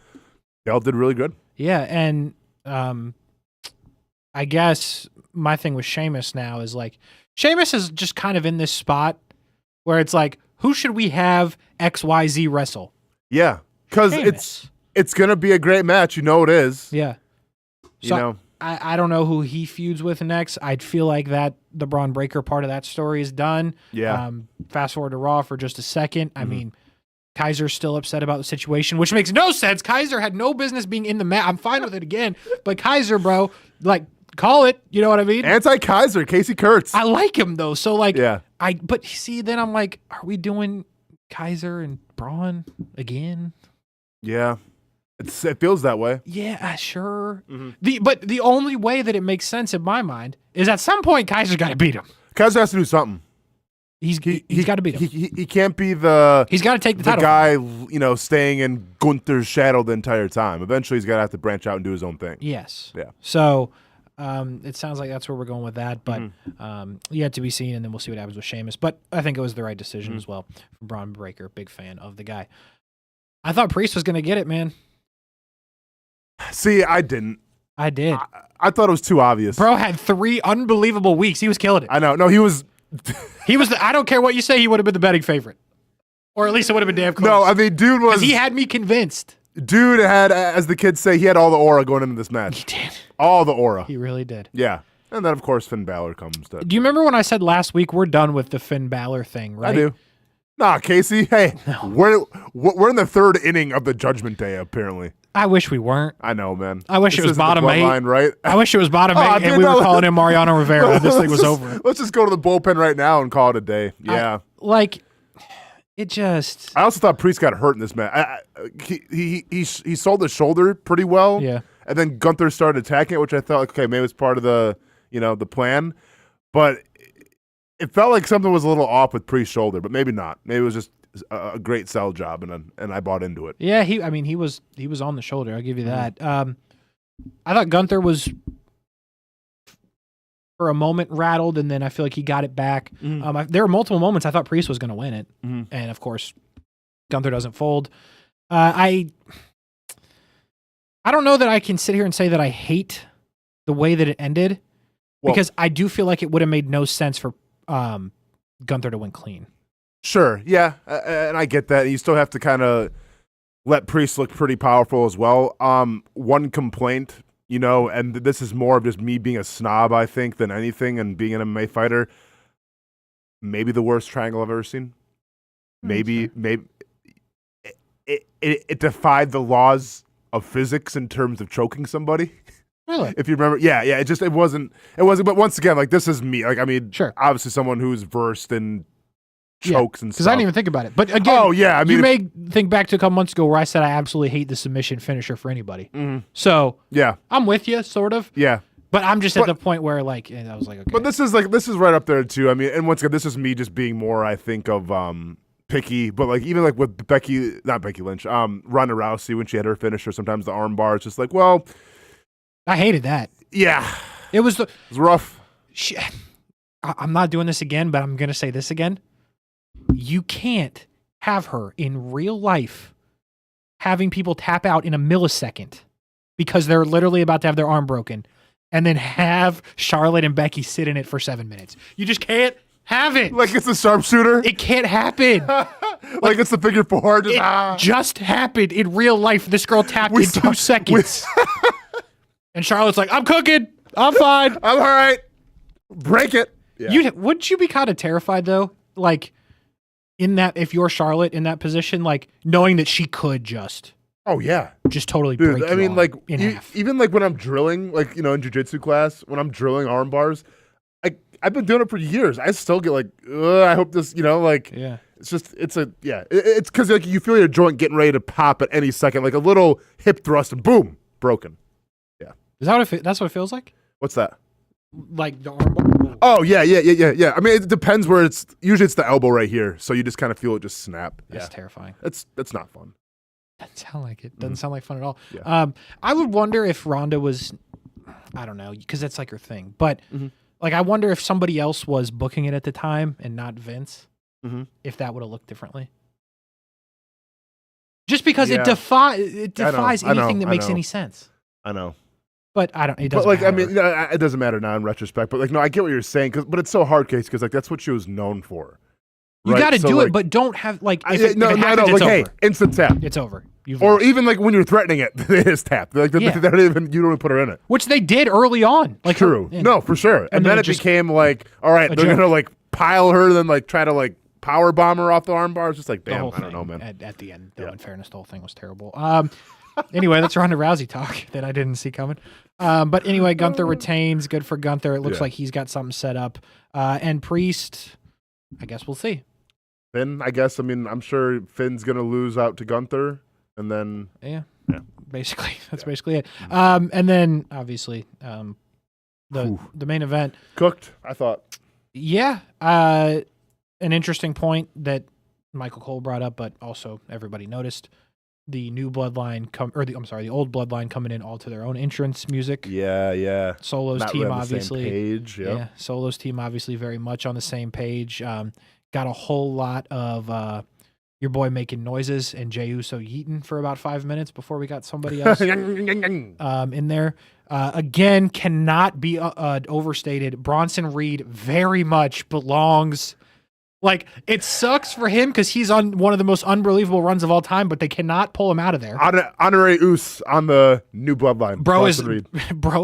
did really good. Yeah, and I guess my thing with Sheamus now is like, Sheamus is just kind of in this spot where it's like, who should we have XYZ wrestle? Yeah, because it's going to be a great match. You know it is. Yeah. So I don't know who he feuds with next. I'd feel like that the Braun Breaker part of that story is done. Yeah. Fast forward to Raw for just a second. I mean, Kaiser's still upset about the situation, which makes no sense. Kaiser had no business being in the match. I'm fine with it again. But Kaiser, bro, like, call it. You know what I mean? Anti-Kaiser, Kasey Kurtz. I like him, though. So, like, yeah. But see, then I'm like, are we doing Kaiser and Braun again? Yeah. It feels that way. Yeah, sure. But the only way that it makes sense in my mind is at some point Kaiser's got to beat him. Kaiser has to do something. He's got to beat him. He can't be the he's got to take the title guy, staying in Gunther's shadow the entire time. Eventually, he's got to have to branch out and do his own thing. Yes. Yeah. So it sounds like that's where we're going with that, but yet to be seen, and then we'll see what happens with Sheamus. But I think it was the right decision as well from Braun Breaker. Big fan of the guy. I thought Priest was going to get it, man. See, I didn't. I did. I thought it was too obvious. Bro had 3 unbelievable weeks. He was killing it. I know. No, he was. He was. I don't care what you say. He would have been the betting favorite, or at least it would have been damn close. No, I mean, dude was. He had me convinced. Dude had, as the kids say, he had all the aura going into this match. He did. All the aura. He really did. Yeah. And then, of course, Finn Balor comes to. Do you remember when I said last week we're done with the Finn Balor thing, right? I do. Nah, Kasey. Hey, we're in the 3rd inning of the Judgment Day, apparently. I wish we weren't. I know, man. I wish it was bottom 8. Line, right? I wish it was bottom 8 and we were calling him Mariano Rivera. This thing was over. Let's just go to the bullpen right now and call it a day. Yeah. It just. I also thought Priest got hurt in this match. He sold his shoulder pretty well. Yeah. And then Gunther started attacking it, which I thought, okay, maybe it was part of the the plan. But it felt like something was a little off with Priest's shoulder, but maybe not. Maybe it was just a great sell job, and I bought into it. Yeah, he was on the shoulder. I'll give you that. I thought Gunther was for a moment rattled, and then I feel like he got it back. There were multiple moments I thought Priest was going to win it, and of course, Gunther doesn't fold. I don't know that I can sit here and say that I hate the way that it ended, because I do feel like it would have made no sense for Gunther to win clean. Sure, yeah, and I get that. You still have to kind of let Priest look pretty powerful as well. One complaint, and this is more of just me being a snob, I think, than anything, and being an MMA fighter. Maybe the worst triangle I've ever seen. Maybe it defied the laws of physics in terms of choking somebody. Really? If you remember, yeah. It wasn't. But once again, like, this is me. Like, I mean, sure. Obviously, someone who's versed in chokes and stuff. Because I didn't even think about it. But again, you may think back to a couple months ago where I said I absolutely hate the submission finisher for anybody. So yeah, I'm with you, sort of. Yeah. But I'm just at the point where, like, I was like, okay. But this is right up there too. I mean, and once again, this is me just being more, I think, of picky. But like, even like with not Becky Lynch, Ronda Rousey, when she had her finisher, sometimes the arm bar, it's just like, well, I hated that. Yeah, it was rough. I'm not doing this again, but I'm gonna say this again. You can't have her in real life having people tap out in a millisecond because they're literally about to have their arm broken, and then have Charlotte and Becky sit in it for 7 minutes. You just can't have it. Like it's a sharpshooter? It can't happen. like it's the figure 4. Just happened in real life. This girl tapped in 2 seconds. And Charlotte's like, I'm cooking. I'm fine. I'm all right. Break it. Yeah. Wouldn't you be kind of terrified, though? Like, if you're Charlotte in that position, like, knowing that she could just. Oh, yeah. just totally break I mean, like, in half. Even like when I'm drilling, like, you know, in jiu-jitsu class, when I'm drilling arm bars, I've been doing it for years. I still get like, I hope this, you know, like, it's just, it's because like you feel your joint getting ready to pop at any second, like a little hip thrust and boom, broken. Yeah. Is that that's what it feels like? What's that? Like the arm bar? Oh, yeah. I mean, it depends where usually it's the elbow right here. So you just kind of feel it just snap. That's terrifying. That's not fun. Doesn't sound like it. Doesn't sound like fun at all. Yeah. I would wonder if Ronda was, I don't know, because that's like her thing. But like, I wonder if somebody else was booking it at the time and not Vince, if that would have looked differently. Just because it defies anything that makes any sense. I know. But I don't. It doesn't. But like, matter. I mean, you know, it doesn't matter now in retrospect. But like, no, I get what you're saying. But it's so hard, Case, because like that's what she was known for. You got to do it, but don't have like. If it happens, it's hey, over. Instant tap. It's over. Or even like when you're threatening it, it is tapped. Like they don't even, you don't even put her in it. Which they did early on. Like true. No, for sure. And then it became like, all right, they're gonna like pile her, then like try to like power bomb her off the arm bar. It's just like, damn, I don't know, man. At the end, though, in fairness, the whole thing was terrible. Anyway, let's Ronda Rousey talk that I didn't see coming. But anyway, Gunther retains. Good for Gunther. It looks like he's got something set up. And Priest, I guess we'll see. Finn, I guess. I mean, I'm sure Finn's gonna lose out to Gunther, and then basically that's basically it. And then obviously the main event cooked. I thought. Yeah, an interesting point that Michael Cole brought up, but also everybody noticed. The new bloodline the old bloodline coming in all to their own entrance music. Yeah. Solo's Not team really on the obviously. Same page, Yeah. Solo's team obviously very much on the same page. Got a whole lot of your boy making noises and Jey Uso yeeting for about 5 minutes before we got somebody else in there. Again, cannot be overstated. Bronson Reed very much belongs. Like, it sucks for him because he's on one of the most unbelievable runs of all time, but they cannot pull him out of there. Honorary Us on the new bloodline. Bro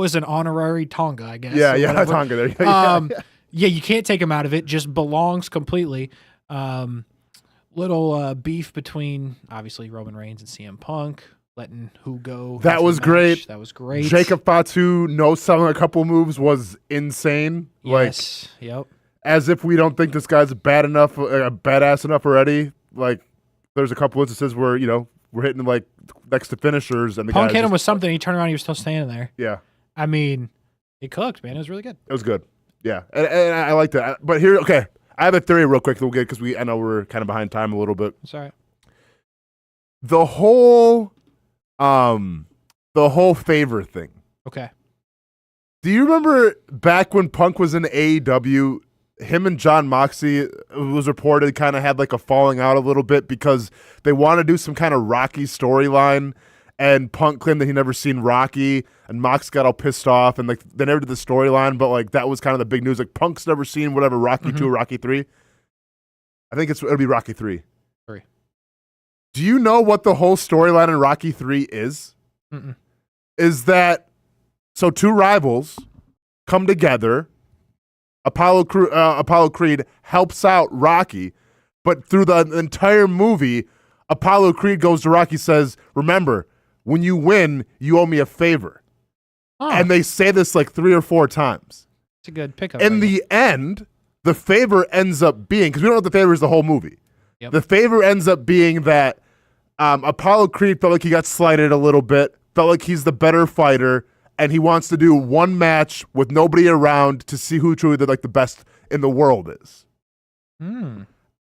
is an honorary Tonga, I guess. Yeah, Tonga there. Yeah, you can't take him out of it. Just belongs completely. Little beef between, obviously, Roman Reigns and CM Punk. Letting who go. That was great. That was great. Jacob Fatu no-selling a couple moves was insane. Yes. Yep. As if we don't think this guy's badass enough already. Like, there's a couple instances where, you know, we're hitting like next to finishers, and the Punk hit him with something. He turned around, he was still standing there. Yeah. I mean, it cooked, man. It was really good. It was good. Yeah, and I like that. But here, okay, I have a theory real quick that we'll get because I know we're kind of behind time a little bit. It's all right. The whole favor thing. Okay. Do you remember back when Punk was in AEW? Him and John Moxley, it was reported, kind of had like a falling out a little bit because they want to do some kind of Rocky storyline, and Punk claimed that he never seen Rocky, and Mox got all pissed off, and like they never did the storyline, but like that was kind of the big news. Like Punk's never seen whatever Rocky 2 or Rocky 3. I think it'll be Rocky 3. Do you know what the whole storyline in Rocky 3 is? Is that so two rivals come together. Apollo Creed helps out Rocky, but through the entire movie, Apollo Creed goes to Rocky, says, remember, when you win, you owe me a favor. Oh. And they say this like 3 or 4 times. It's a good pickup. In the end, the favor ends up being, because we don't know what the favor is the whole movie. Yep. The favor ends up being that Apollo Creed felt like he got slighted a little bit, felt like he's the better fighter, and he wants to do one match with nobody around to see who truly the best in the world is.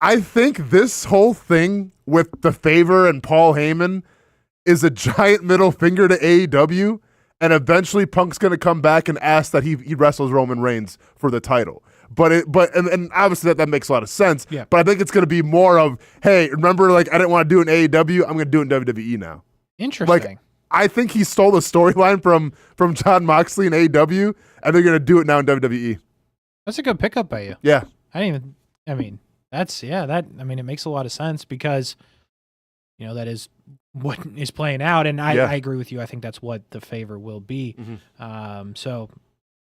I think this whole thing with the favor and Paul Heyman is a giant middle finger to AEW, and eventually Punk's going to come back and ask that he wrestles Roman Reigns for the title. But obviously that makes a lot of sense. Yeah. But I think it's going to be more of, hey, remember, like I didn't want to do it in AEW, I'm going to do it in WWE now. Interesting. Like, I think he stole the storyline from John Moxley in AEW, and they're going to do it now in WWE. That's a good pickup by you. Yeah. it makes a lot of sense because, you know, that is what is playing out. And I agree with you. I think that's what the favor will be. So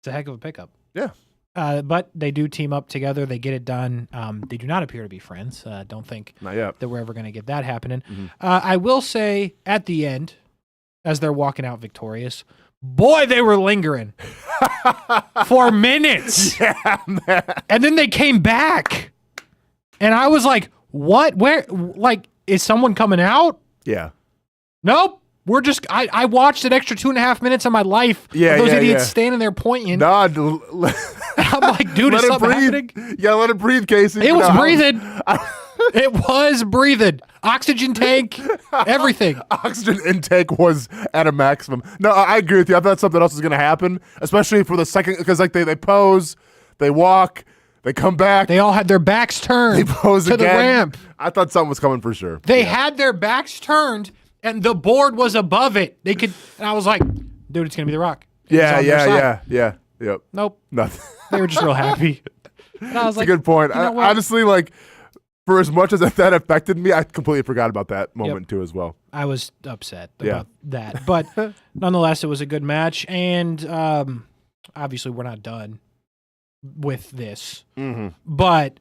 it's a heck of a pickup. Yeah. But they do team up together. They get it done. They do not appear to be friends. Don't think not yet that we're ever going to get that happening. I will say at the end, as they're walking out victorious. Boy, they were lingering for minutes. Yeah, man. And then they came back. And I was like, what? Where? Like, is someone coming out? Yeah. Nope. We're just, I watched an extra 2.5 minutes of my life. Of those idiots standing there pointing. No, I'm like, dude, is something happening? Yeah, let it breathe, Kasey. It was breathing. It was breathing. Oxygen tank, everything. Oxygen intake was at a maximum. No, I agree with you. I thought something else was going to happen, especially for the second, because like they pose, they walk, they come back. They all had their backs turned they pose to again. the ramp. I thought something was coming for sure. They had their backs turned, and the board was above it. They could, and I was like, dude, it's going to be The Rock. Yeah. Yep. Nope. Nothing. They were just real happy. And I was That's like, a good point. You know what? Honestly, like, for as much as that affected me, I completely forgot about that moment too as well. I was upset about that. But nonetheless, it was a good match. And obviously, we're not done with this. Mm-hmm. But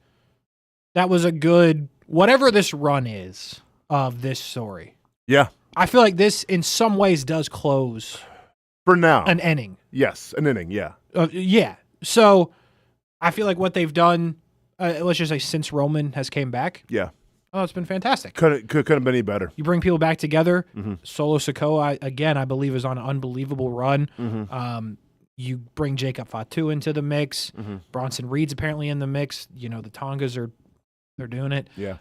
that was a good, whatever this run is of this story. Yeah. I feel like this, in some ways, does close for now an inning. Yes, an inning. Yeah. Yeah. So I feel like what they've done, let's just say since Roman has came back. Yeah. Oh, it's been fantastic. Couldn't have been any better. You bring people back together. Mm-hmm. Solo Sikoa, again, I believe is on an unbelievable run. Mm-hmm. You bring Jacob Fatu into the mix. Mm-hmm. Bronson Reed's apparently in the mix. You know, the Tongas they're doing it. Yeah.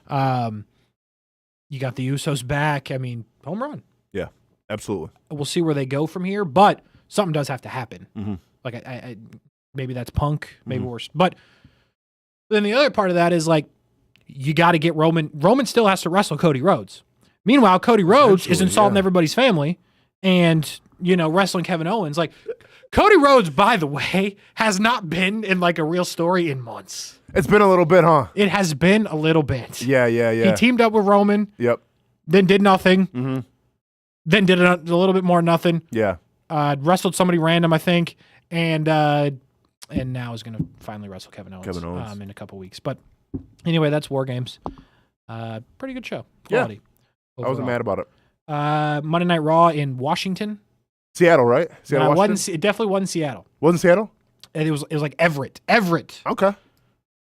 You got the Usos back. I mean, home run. Yeah, absolutely. We'll see where they go from here, but something does have to happen. Mm-hmm. Like I maybe that's Punk, maybe worse. But then the other part of that is like you got to get Roman. Roman still has to wrestle Cody Rhodes. Meanwhile, Cody Rhodes is insulting everybody's family and, you know, wrestling Kevin Owens. Like Cody Rhodes, by the way, has not been in like a real story in months. It's been a little bit, huh? It has been a little bit. Yeah. He teamed up with Roman. Yep. Then did nothing. Mm-hmm. Then did a little bit more nothing. Yeah. Wrestled somebody random, I think, and now is going to finally wrestle Kevin Owens. In a couple weeks. But anyway, that's War Games. Pretty good show. Quality. I wasn't mad about it. Monday Night Raw in Washington. Seattle, right? Seattle, Washington? It definitely wasn't Seattle. Wasn't Seattle? And it was like Everett. Okay.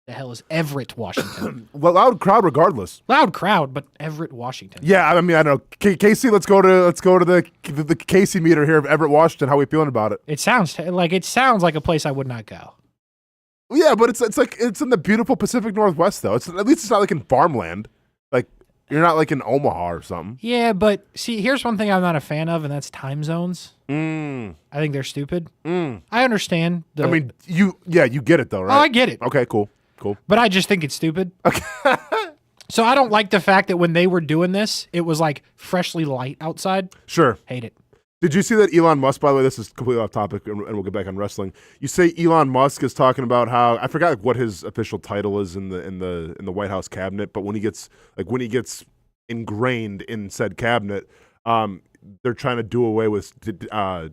The hell is Everett, Washington? Well, loud crowd regardless. Loud crowd, but Everett, Washington. Yeah, I mean, I don't know. Kasey, let's go to the Kasey meter here of Everett, Washington. How are we feeling about it? It sounds like a place I would not go. Yeah, but it's like it's in the beautiful Pacific Northwest though. At least it's not like in farmland. Like you're not like in Omaha or something. Yeah, but see, here's one thing I'm not a fan of, and that's time zones. I think they're stupid. I understand. I mean, you get it though, right? Oh, I get it. Okay, cool. But I just think it's stupid. Okay. So I don't like the fact that when they were doing this, it was like freshly light outside. Sure. Hate it. Did you see that Elon Musk, by the way, this is completely off topic, and we'll get back on wrestling. You say Elon Musk is talking about how, I forgot what his official title is in the White House cabinet, but when he gets ingrained in said cabinet, they're trying to do away with the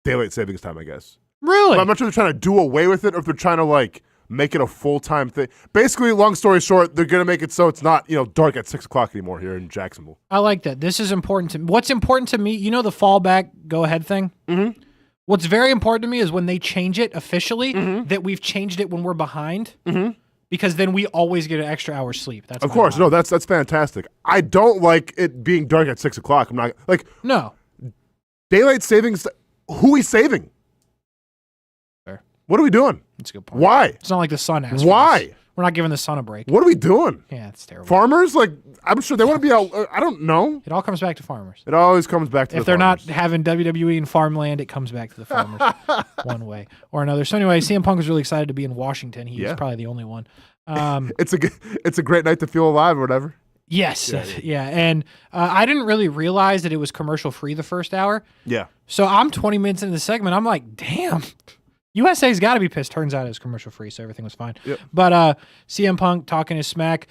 daylight savings time, I guess. Really? But I'm not sure they're trying to do away with it or if they're trying to like make it a full-time thing. Basically, long story short, they're going to make it so it's not, dark at 6 o'clock anymore here in Jacksonville. I like that. This is important to me. What's important to me, the fallback go-ahead thing? Mm-hmm. What's very important to me is when they change it officially, that we've changed it when we're behind, because then we always get an extra hour's sleep. That's of course. No, that's fantastic. I don't like it being dark at 6 o'clock. I'm not, like... No. Daylight savings, who are we saving? What are we doing? That's a good point. Why? It's not like the sun has. Why? We're not giving the sun a break. What are we doing? Yeah, it's terrible. Farmers? Like, I'm sure they want to be out. I don't know. It all comes back to farmers. It always comes back to if they're not having WWE in farmland, it comes back to the farmers one way or another. So anyway, CM Punk was really excited to be in Washington. He was probably the only one. It's a great night to feel alive or whatever. Yes. Yeah. And I didn't really realize that it was commercial free the first hour. Yeah. So I'm 20 minutes into the segment. I'm like, damn. USA's got to be pissed. Turns out it was commercial free, so everything was fine. Yep. But CM Punk talking his smack,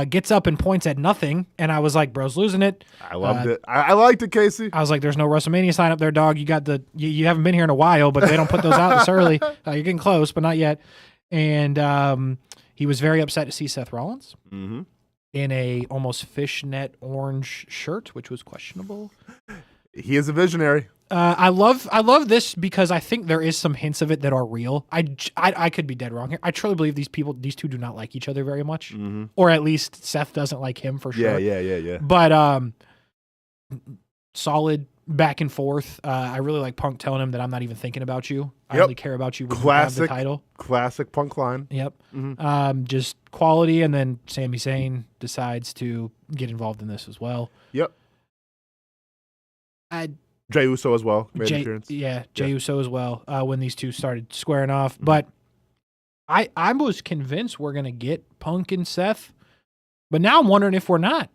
gets up and points at nothing, and I was like, bro's losing it. I loved it. I liked it, Kasey. I was like, there's no WrestleMania sign up there, dog. You got you haven't been here in a while, but they don't put those out this early. You're getting close, but not yet. And he was very upset to see Seth Rollins. Mm-hmm. in a almost fishnet orange shirt, which was questionable. He is a visionary. I love this because I think there is some hints of it that are real. I could be dead wrong here. I truly believe these two do not like each other very much, or at least Seth doesn't like him for sure. Yeah. But solid back and forth. I really like Punk telling him that I'm not even thinking about you. I only care about you when you have the title. Classic Punk line. Yep. Just quality, and then Sami Zayn decides to get involved in this as well. Yep. Jey Uso as well made an appearance. Jey Uso as well when these two started squaring off. But I was convinced we're going to get Punk and Seth, but now I'm wondering if we're not.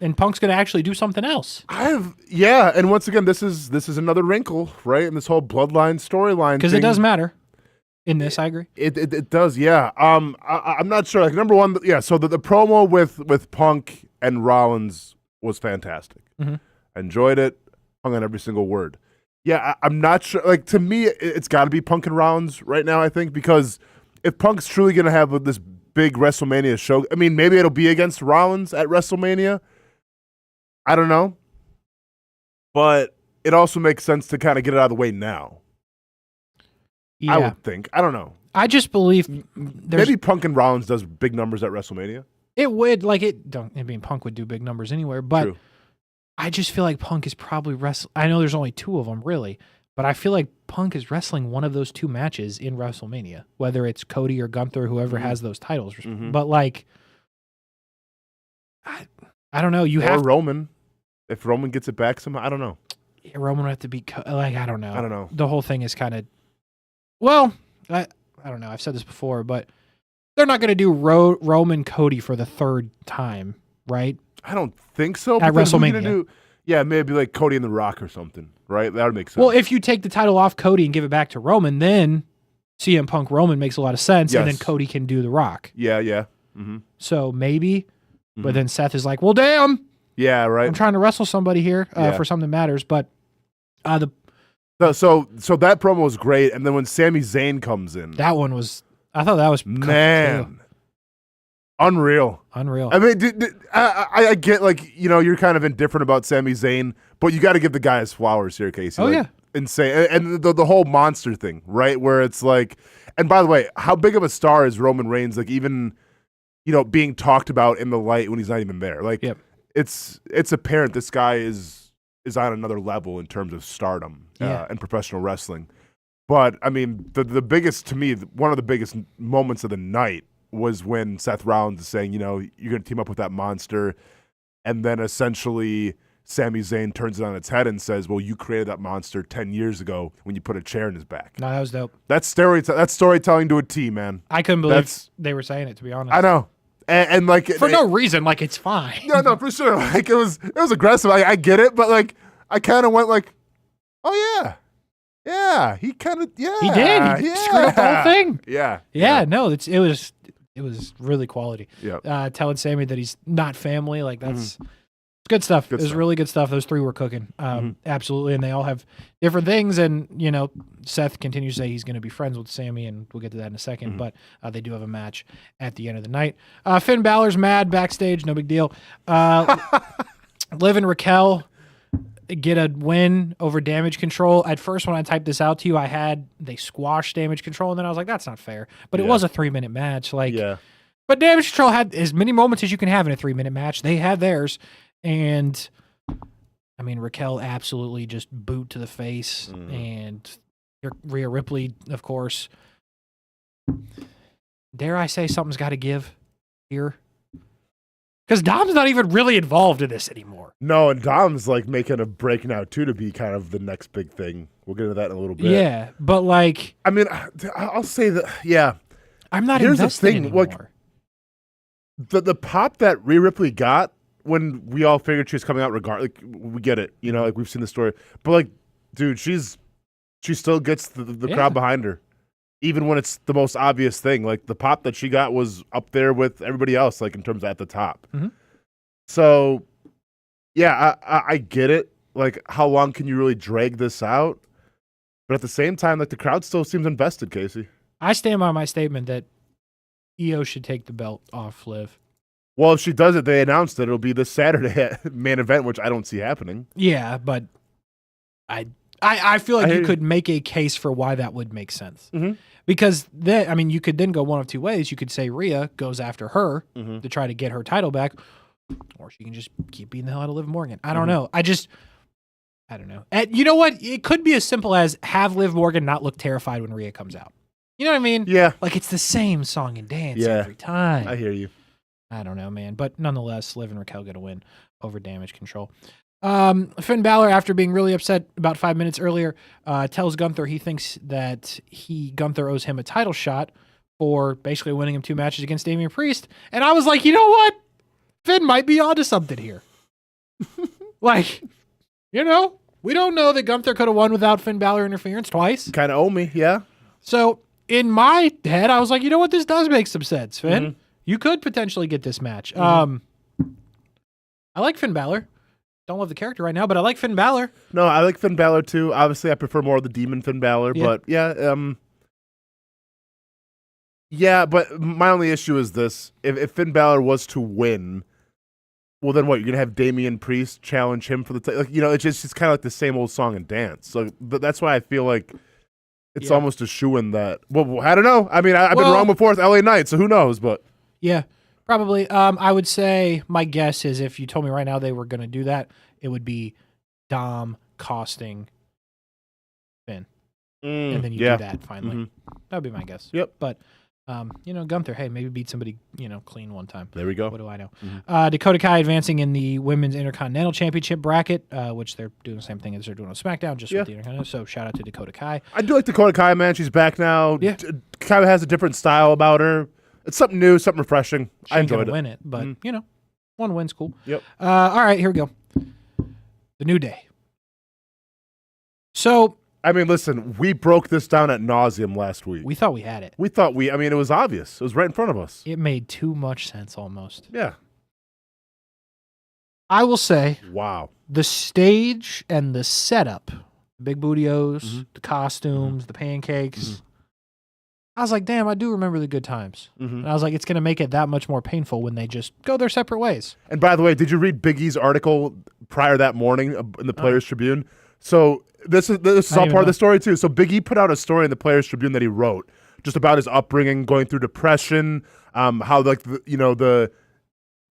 And Punk's going to actually do something else. And once again, this is another wrinkle, right, in this whole bloodline storyline. Because it does matter. In this, I agree. It does, yeah. I'm not sure. Like, number one, yeah. So the promo with Punk and Rollins was fantastic. Enjoyed it. Hung on every single word. Yeah, I'm not sure. Like, to me, it's got to be Punk and Rollins right now, I think, because if Punk's truly going to have this big WrestleMania show, I mean, maybe it'll be against Rollins at WrestleMania. I don't know. But it also makes sense to kind of get it out of the way now. Yeah. I would think. I don't know. I just believe maybe Punk and Rollins does big numbers at WrestleMania. It would. Punk would do big numbers anywhere, but true. I just feel like Punk is probably wrestling. I know there's only two of them, really, but I feel like Punk is wrestling one of those two matches in WrestleMania, whether it's Cody or Gunther, whoever has those titles. But, like, I don't know. Roman. If Roman gets it back somehow, I don't know. Yeah, Roman would have to be, I don't know. I don't know. The whole thing is kind of, well, I don't know. I've said this before, but they're not going to do Roman Cody for the third time, right? I don't think so. At WrestleMania. Maybe like Cody and The Rock or something, right? That would make sense. Well, if you take the title off Cody and give it back to Roman, then CM Punk Roman makes a lot of sense, and then Cody can do The Rock. Yeah. So maybe, but then Seth is like, well, damn. Yeah, right. I'm trying to wrestle somebody here for something that matters, but so that promo was great, and then when Sami Zayn comes in, I thought that was man. Unreal. I mean, I get, like, you're kind of indifferent about Sami Zayn, but you got to give the guy his flowers here, Casey. Oh, yeah. Insane. And the whole monster thing, right? Where it's like, and by the way, how big of a star is Roman Reigns, like, even, being talked about in the light when he's not even there? Like, it's apparent this guy is on another level in terms of stardom and professional wrestling. But, I mean, the biggest, to me, one of the biggest moments of the night was when Seth Rollins is saying, you're going to team up with that monster. And then essentially Sami Zayn turns it on its head and says, well, you created that monster 10 years ago when you put a chair in his back. No, that was dope. That's storytelling to a T, man. I couldn't believe they were saying it, to be honest. I know. And like, for no reason, like, it's fine. No, for sure. Like, it was aggressive. I get it, but, like, I kind of went like, oh, yeah. Yeah, he kind of, yeah. He did. He screwed up the whole thing. Yeah. No, it was really quality. Yeah. Telling Sammy that he's not family, like, that's good stuff. It was really good stuff. Those three were cooking. Absolutely. And they all have different things. And, Seth continues to say he's going to be friends with Sammy, and we'll get to that in a second. But they do have a match at the end of the night. Finn Balor's mad backstage. No big deal. Liv and Raquel get a win over Damage Control. At first, when I typed this out to you, they squashed Damage Control, and then I was like, that's not fair. But it was a 3-minute match. But Damage Control had as many moments as you can have in a 3-minute match. They had theirs. And, I mean, Raquel absolutely just boot to the face. And Rhea Ripley, of course. Dare I say something's got to give here? Because Dom's not even really involved in this anymore. No, and Dom's like making a break now too to be kind of the next big thing. We'll get into that in a little bit. Yeah, but like, I mean, I'll say that. Yeah, I'm not invested anymore. Like, the pop that Rhea Ripley got when we all figured she was coming out, regardless, like, we get it. Like, we've seen the story, but like, dude, she still gets the crowd behind her. Even when it's the most obvious thing, like the pop that she got was up there with everybody else, like in terms of at the top. So, yeah, I get it. Like, how long can you really drag this out? But at the same time, like, the crowd still seems invested, Casey. I stand by my statement that Io should take the belt off Liv. Well, if she does it, they announced that it'll be this Saturday at main event, which I don't see happening. Yeah, but I feel like you could make a case for why that would make sense. Mm-hmm. Because then, I mean, you could then go one of two ways. You could say Rhea goes after her to try to get her title back, or she can just keep beating the hell out of Liv Morgan. I don't know. I don't know. And you know what? It could be as simple as have Liv Morgan not look terrified when Rhea comes out. You know what I mean? Yeah. Like it's the same song and dance every time. I hear you. I don't know, man. But nonetheless, Liv and Raquel get a win over Damage Control. Finn Balor, after being really upset about 5 minutes earlier, tells Gunther he thinks that Gunther owes him a title shot for basically winning him 2 matches against Damian Priest. And I was like, you know what? Finn might be onto something here. Like, you know, we don't know that Gunther could have won without Finn Balor interference twice. Kind of owe me, yeah. So in my head, I was like, you know what? This does make some sense, Finn. You could potentially get this match. I like Finn Balor. Don't love the character right now, but I like Finn Balor. No, I like Finn Balor too. Obviously, I prefer more of the Demon Finn Balor, but yeah, but my only issue is this. If Finn Balor was to win, well, then what? You're going to have Damian Priest challenge him for the title? Like, you know, it's kind of like the same old song and dance. So that's why I feel like it's almost a shoo-in that, well, I don't know. I mean, I've been wrong before with LA Knight, so who knows, but. Yeah, probably. I would say my guess is if you told me right now they were going to do that, it would be Dom costing Finn. And then you do that finally. That would be my guess. Yep. But, you know, Gunther, hey, maybe beat somebody, you know, clean one time. There we go. What do I know? Dakota Kai advancing in the Women's Intercontinental Championship bracket, which they're doing the same thing as they're doing on SmackDown, just with the Intercontinental. So shout out to Dakota Kai. I do like Dakota Kai, man. She's back now. Yeah. Kai has a different style about her. It's something new, something refreshing. She I enjoyed it. Win it, but you know, one win's cool. Yep. All right, here we go. The New Day. So, I mean, listen, we broke this down at nauseum last week. We thought we had it. I mean, it was obvious. It was right in front of us. It made too much sense almost. Yeah. I will say, wow, the stage and the setup, the big bootios, the costumes, the pancakes. I was like, damn, I do remember the good times. And I was like, it's going to make it that much more painful when they just go their separate ways. And by the way, did you read Big E's article prior that morning in the Players Tribune? So this is all part of the story too. So Big E put out a story in the Players Tribune that he wrote just about his upbringing, going through depression, how the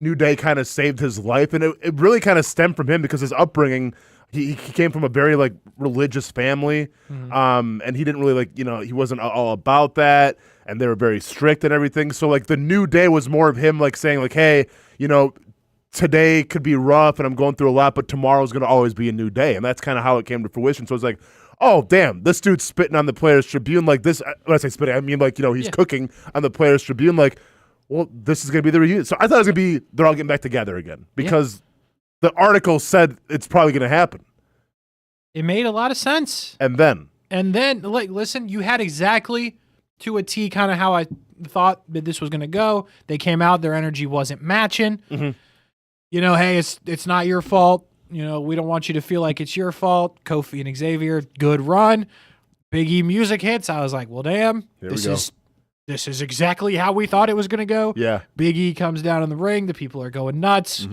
New Day kind of saved his life, and it really kind of stemmed from him because his upbringing. He came from a very like religious family, and he didn't really he wasn't all about that, and they were very strict and everything. So like the New Day was more of him like saying like, hey, today could be rough and I'm going through a lot, but tomorrow's going to always be a new day, and that's kind of how it came to fruition. So it's like, oh damn, this dude's spitting on the Players Tribune like this. When I say spitting, I mean like he's cooking on the Players Tribune like, well, this is going to be the reunion. So I thought it was going to be they're all getting back together again because. The article said it's probably going to happen. It made a lot of sense. And then, like, listen, you had exactly to a T kind of how I thought that this was going to go. They came out, their energy wasn't matching. You know, hey, it's not your fault. You know, we don't want you to feel like it's your fault. Kofi and Xavier, good run. Big E music hits. I was like, well, damn, this is exactly how we thought it was going to go. Yeah. Big E comes down in the ring. The people are going nuts.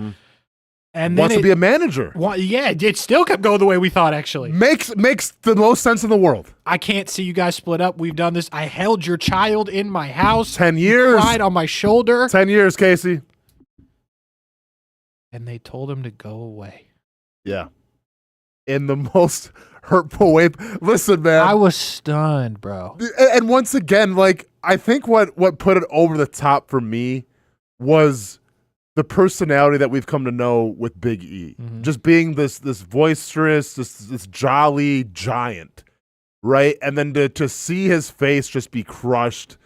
And wants to be a manager. It still kept going the way we thought, actually. Makes the most sense in the world. I can't see you guys split up. We've done this. I held your child in my house. 10 years. You cried on my shoulder. 10 years, Kasey. And they told him to go away. Yeah. In the most hurtful way. Listen, man. I was stunned, bro. And once again, like, I think what put it over the top for me was the personality that we've come to know with Big E, just being this boisterous, this jolly giant, right? And then to see his face just be crushed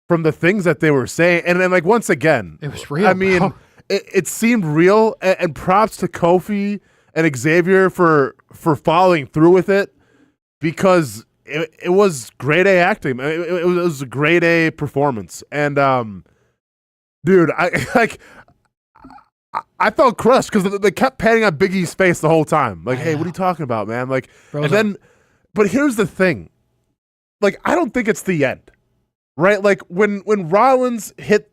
from the things that they were saying, and then like once again, it was real. I mean, it seemed real, and props to Kofi and Xavier for following through with it because it was grade A acting. It was a grade A performance, and dude, I felt crushed because they kept patting on Big E's face the whole time. Like, hey, what are you talking about, man? Like, and then, but here's the thing. Like, I don't think it's the end, right? Like when Rollins hit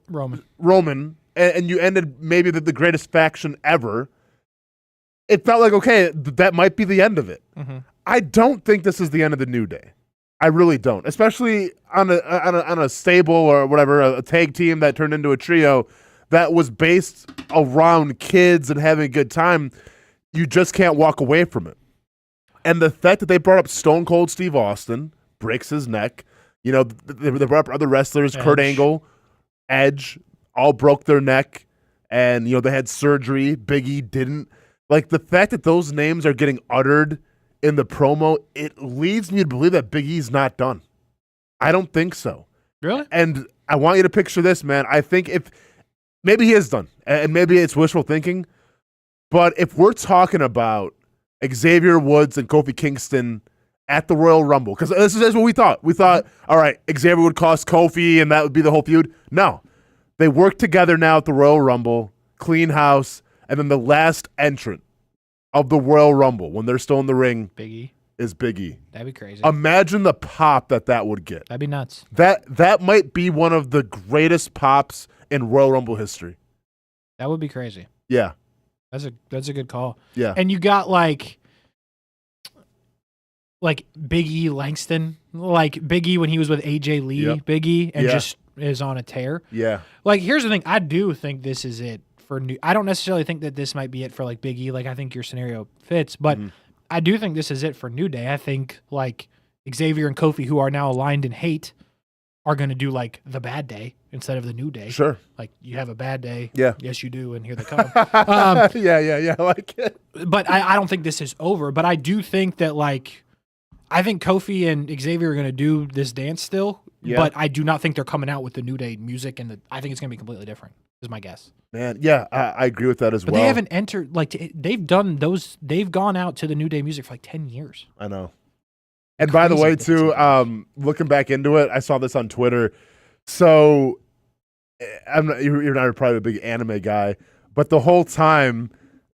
Roman, and you ended maybe the greatest faction ever, it felt like, okay, that might be the end of it. Mm-hmm. I don't think this is the end of the New Day. I really don't, especially on a stable or whatever, a tag team that turned into a trio that was based around kids and having a good time. You just can't walk away from it. And the fact that they brought up Stone Cold Steve Austin, breaks his neck. They brought up other wrestlers, Kurt Angle, Edge, all broke their neck, and they had surgery. Big E didn't. Like, the fact that those names are getting uttered in the promo, it leads me to believe that Big E's not done. I don't think so. Really? And I want you to picture this, man. I think maybe he is done, and maybe it's wishful thinking, but if we're talking about Xavier Woods and Kofi Kingston at the Royal Rumble, because this is what we thought. We thought, all right, Xavier would cost Kofi, and that would be the whole feud. No. They work together now at the Royal Rumble, clean house, and then the last entrant of the Royal Rumble, when they're still in the ring, Big E is Big E. That'd be crazy. Imagine the pop that would get. That'd be nuts. That might be one of the greatest pops in Royal Rumble history. That would be crazy. Yeah. That's a good call. Yeah. And you got like Big E Langston, like Big E when he was with AJ Lee, Yep. Big E, and just is on a tear. Yeah. Like, here's the thing. I do think this is it for new. I don't necessarily think that this might be it for like Big E. Like, I think your scenario fits, but I do think this is it for New Day. I think like Xavier and Kofi, who are now aligned in hate, are going to do like the bad day instead of the New Day. Sure. Like, you have a bad day. Yeah. Yes, you do. And here they come. Yeah. I like it. But I don't think this is over. But I do think that I think Kofi and Xavier are going to do this dance still. Yeah. But I do not think they're coming out with the New Day music, and I think it's going to be completely different. Is my guess. Man, yeah, I agree with that as well. But they haven't entered they've done those. They've gone out to the New Day music for like 10 years. I know. And by the way, too, looking back into it, I saw this on Twitter. So, you're not probably a big anime guy, but the whole time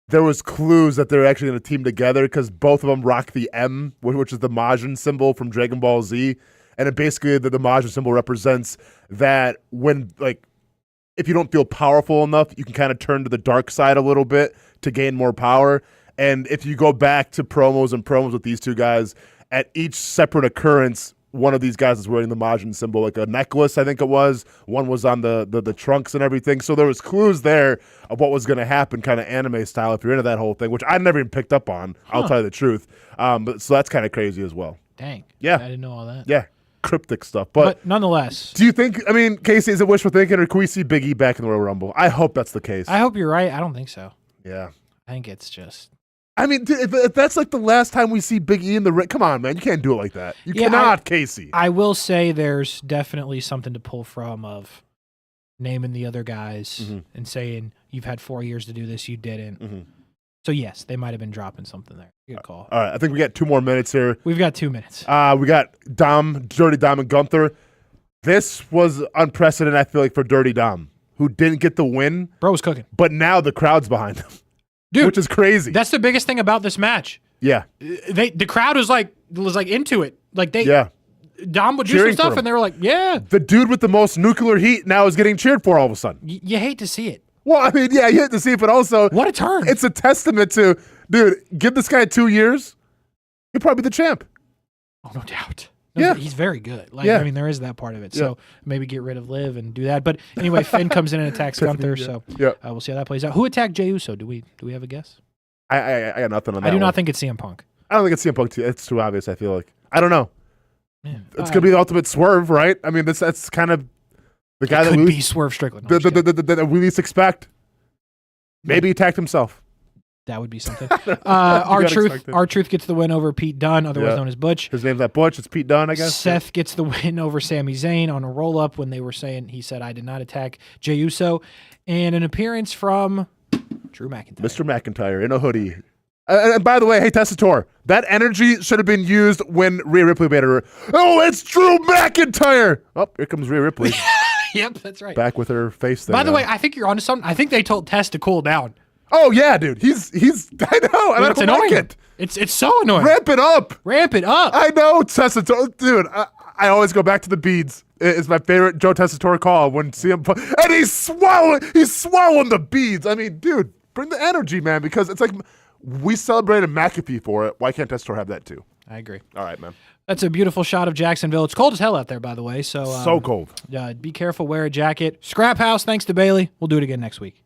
there was clues that they're actually going to team together because both of them rock the M, which is the Majin symbol from Dragon Ball Z, and it basically the Majin symbol represents that when if you don't feel powerful enough, you can kind of turn to the dark side a little bit to gain more power. And if you go back to promos with these two guys, at each separate occurrence, one of these guys is wearing the Majin symbol, like a necklace, I think it was. One was on the trunks and everything. So there was clues there of what was going to happen, kind of anime style, if you're into that whole thing, which I never even picked up on, I'll tell you the truth. But so that's kind of crazy as well. Dang. Yeah. I didn't know all that. Yeah. Cryptic stuff. But nonetheless. Do you think, Casey, is it wishful thinking, or can we see Big E back in the Royal Rumble? I hope that's the case. I hope you're right. I don't think so. Yeah. I think it's just... if that's like the last time we see Big E in the ring, come on, man. You can't do it like that. You cannot, Casey. I will say there's definitely something to pull from of naming the other guys and saying, you've had 4 years to do this, you didn't. So, yes, they might have been dropping something there. Good call. All right, I think we got 2 more minutes here. We've got 2 minutes. We got Dirty Dom and Gunther. This was unprecedented, I feel like, for Dirty Dom, who didn't get the win. Bro was cooking. But now the crowd's behind him. Dude, which is crazy. That's the biggest thing about this match. Yeah. The crowd was into it. Dom would do cheering some stuff, and they were like, yeah. The dude with the most nuclear heat now is getting cheered for all of a sudden. You hate to see it. Well, you hate to see it, but also... What a turn. It's a testament to, dude, give this guy 2 years, he'll probably be the champ. Oh, no doubt. Yeah. He's very good. There is that part of it. So maybe get rid of Liv and do that. But anyway, Finn comes in and attacks Gunther. So we'll see how that plays out. Who attacked Jey Uso? Do we have a guess? I got nothing on that. I do not think it's CM Punk. I don't think it's CM Punk too. It's too obvious, I feel like. I don't know. Yeah. It's going to be the ultimate swerve, right? That's kind of the guy that could be Swerve Strickland. that we least expect. Maybe he attacked himself. That would be something. R-Truth gets the win over Pete Dunne, otherwise known as Butch. His name's not Butch. It's Pete Dunne, I guess. Seth gets the win over Sami Zayn on a roll-up when they were saying he said, I did not attack Jey Uso. And an appearance from Drew McIntyre. Mr. McIntyre in a hoodie. And by the way, hey, Tessator, that energy should have been used when Rhea Ripley made her. Oh, it's Drew McIntyre. Oh, here comes Rhea Ripley. Yep, that's right. Back with her face there. By the way, I think you're onto something. I think they told Tess to cool down. Oh, yeah, dude. He's I know. And I don't like it. It's so annoying. Ramp it up. Ramp it up. I know, Tessa. Dude, I always go back to the beads. It's my favorite Joe Tessitore call when CM Punk, and he's swallowing the beads. I mean, dude, bring the energy, man, because it's like we celebrated McAfee for it. Why can't Tessitore have that too? I agree. All right, man. That's a beautiful shot of Jacksonville. It's cold as hell out there, by the way. So cold. Be careful. Wear a jacket. Scraphouse. Thanks to Bayley. We'll do it again next week.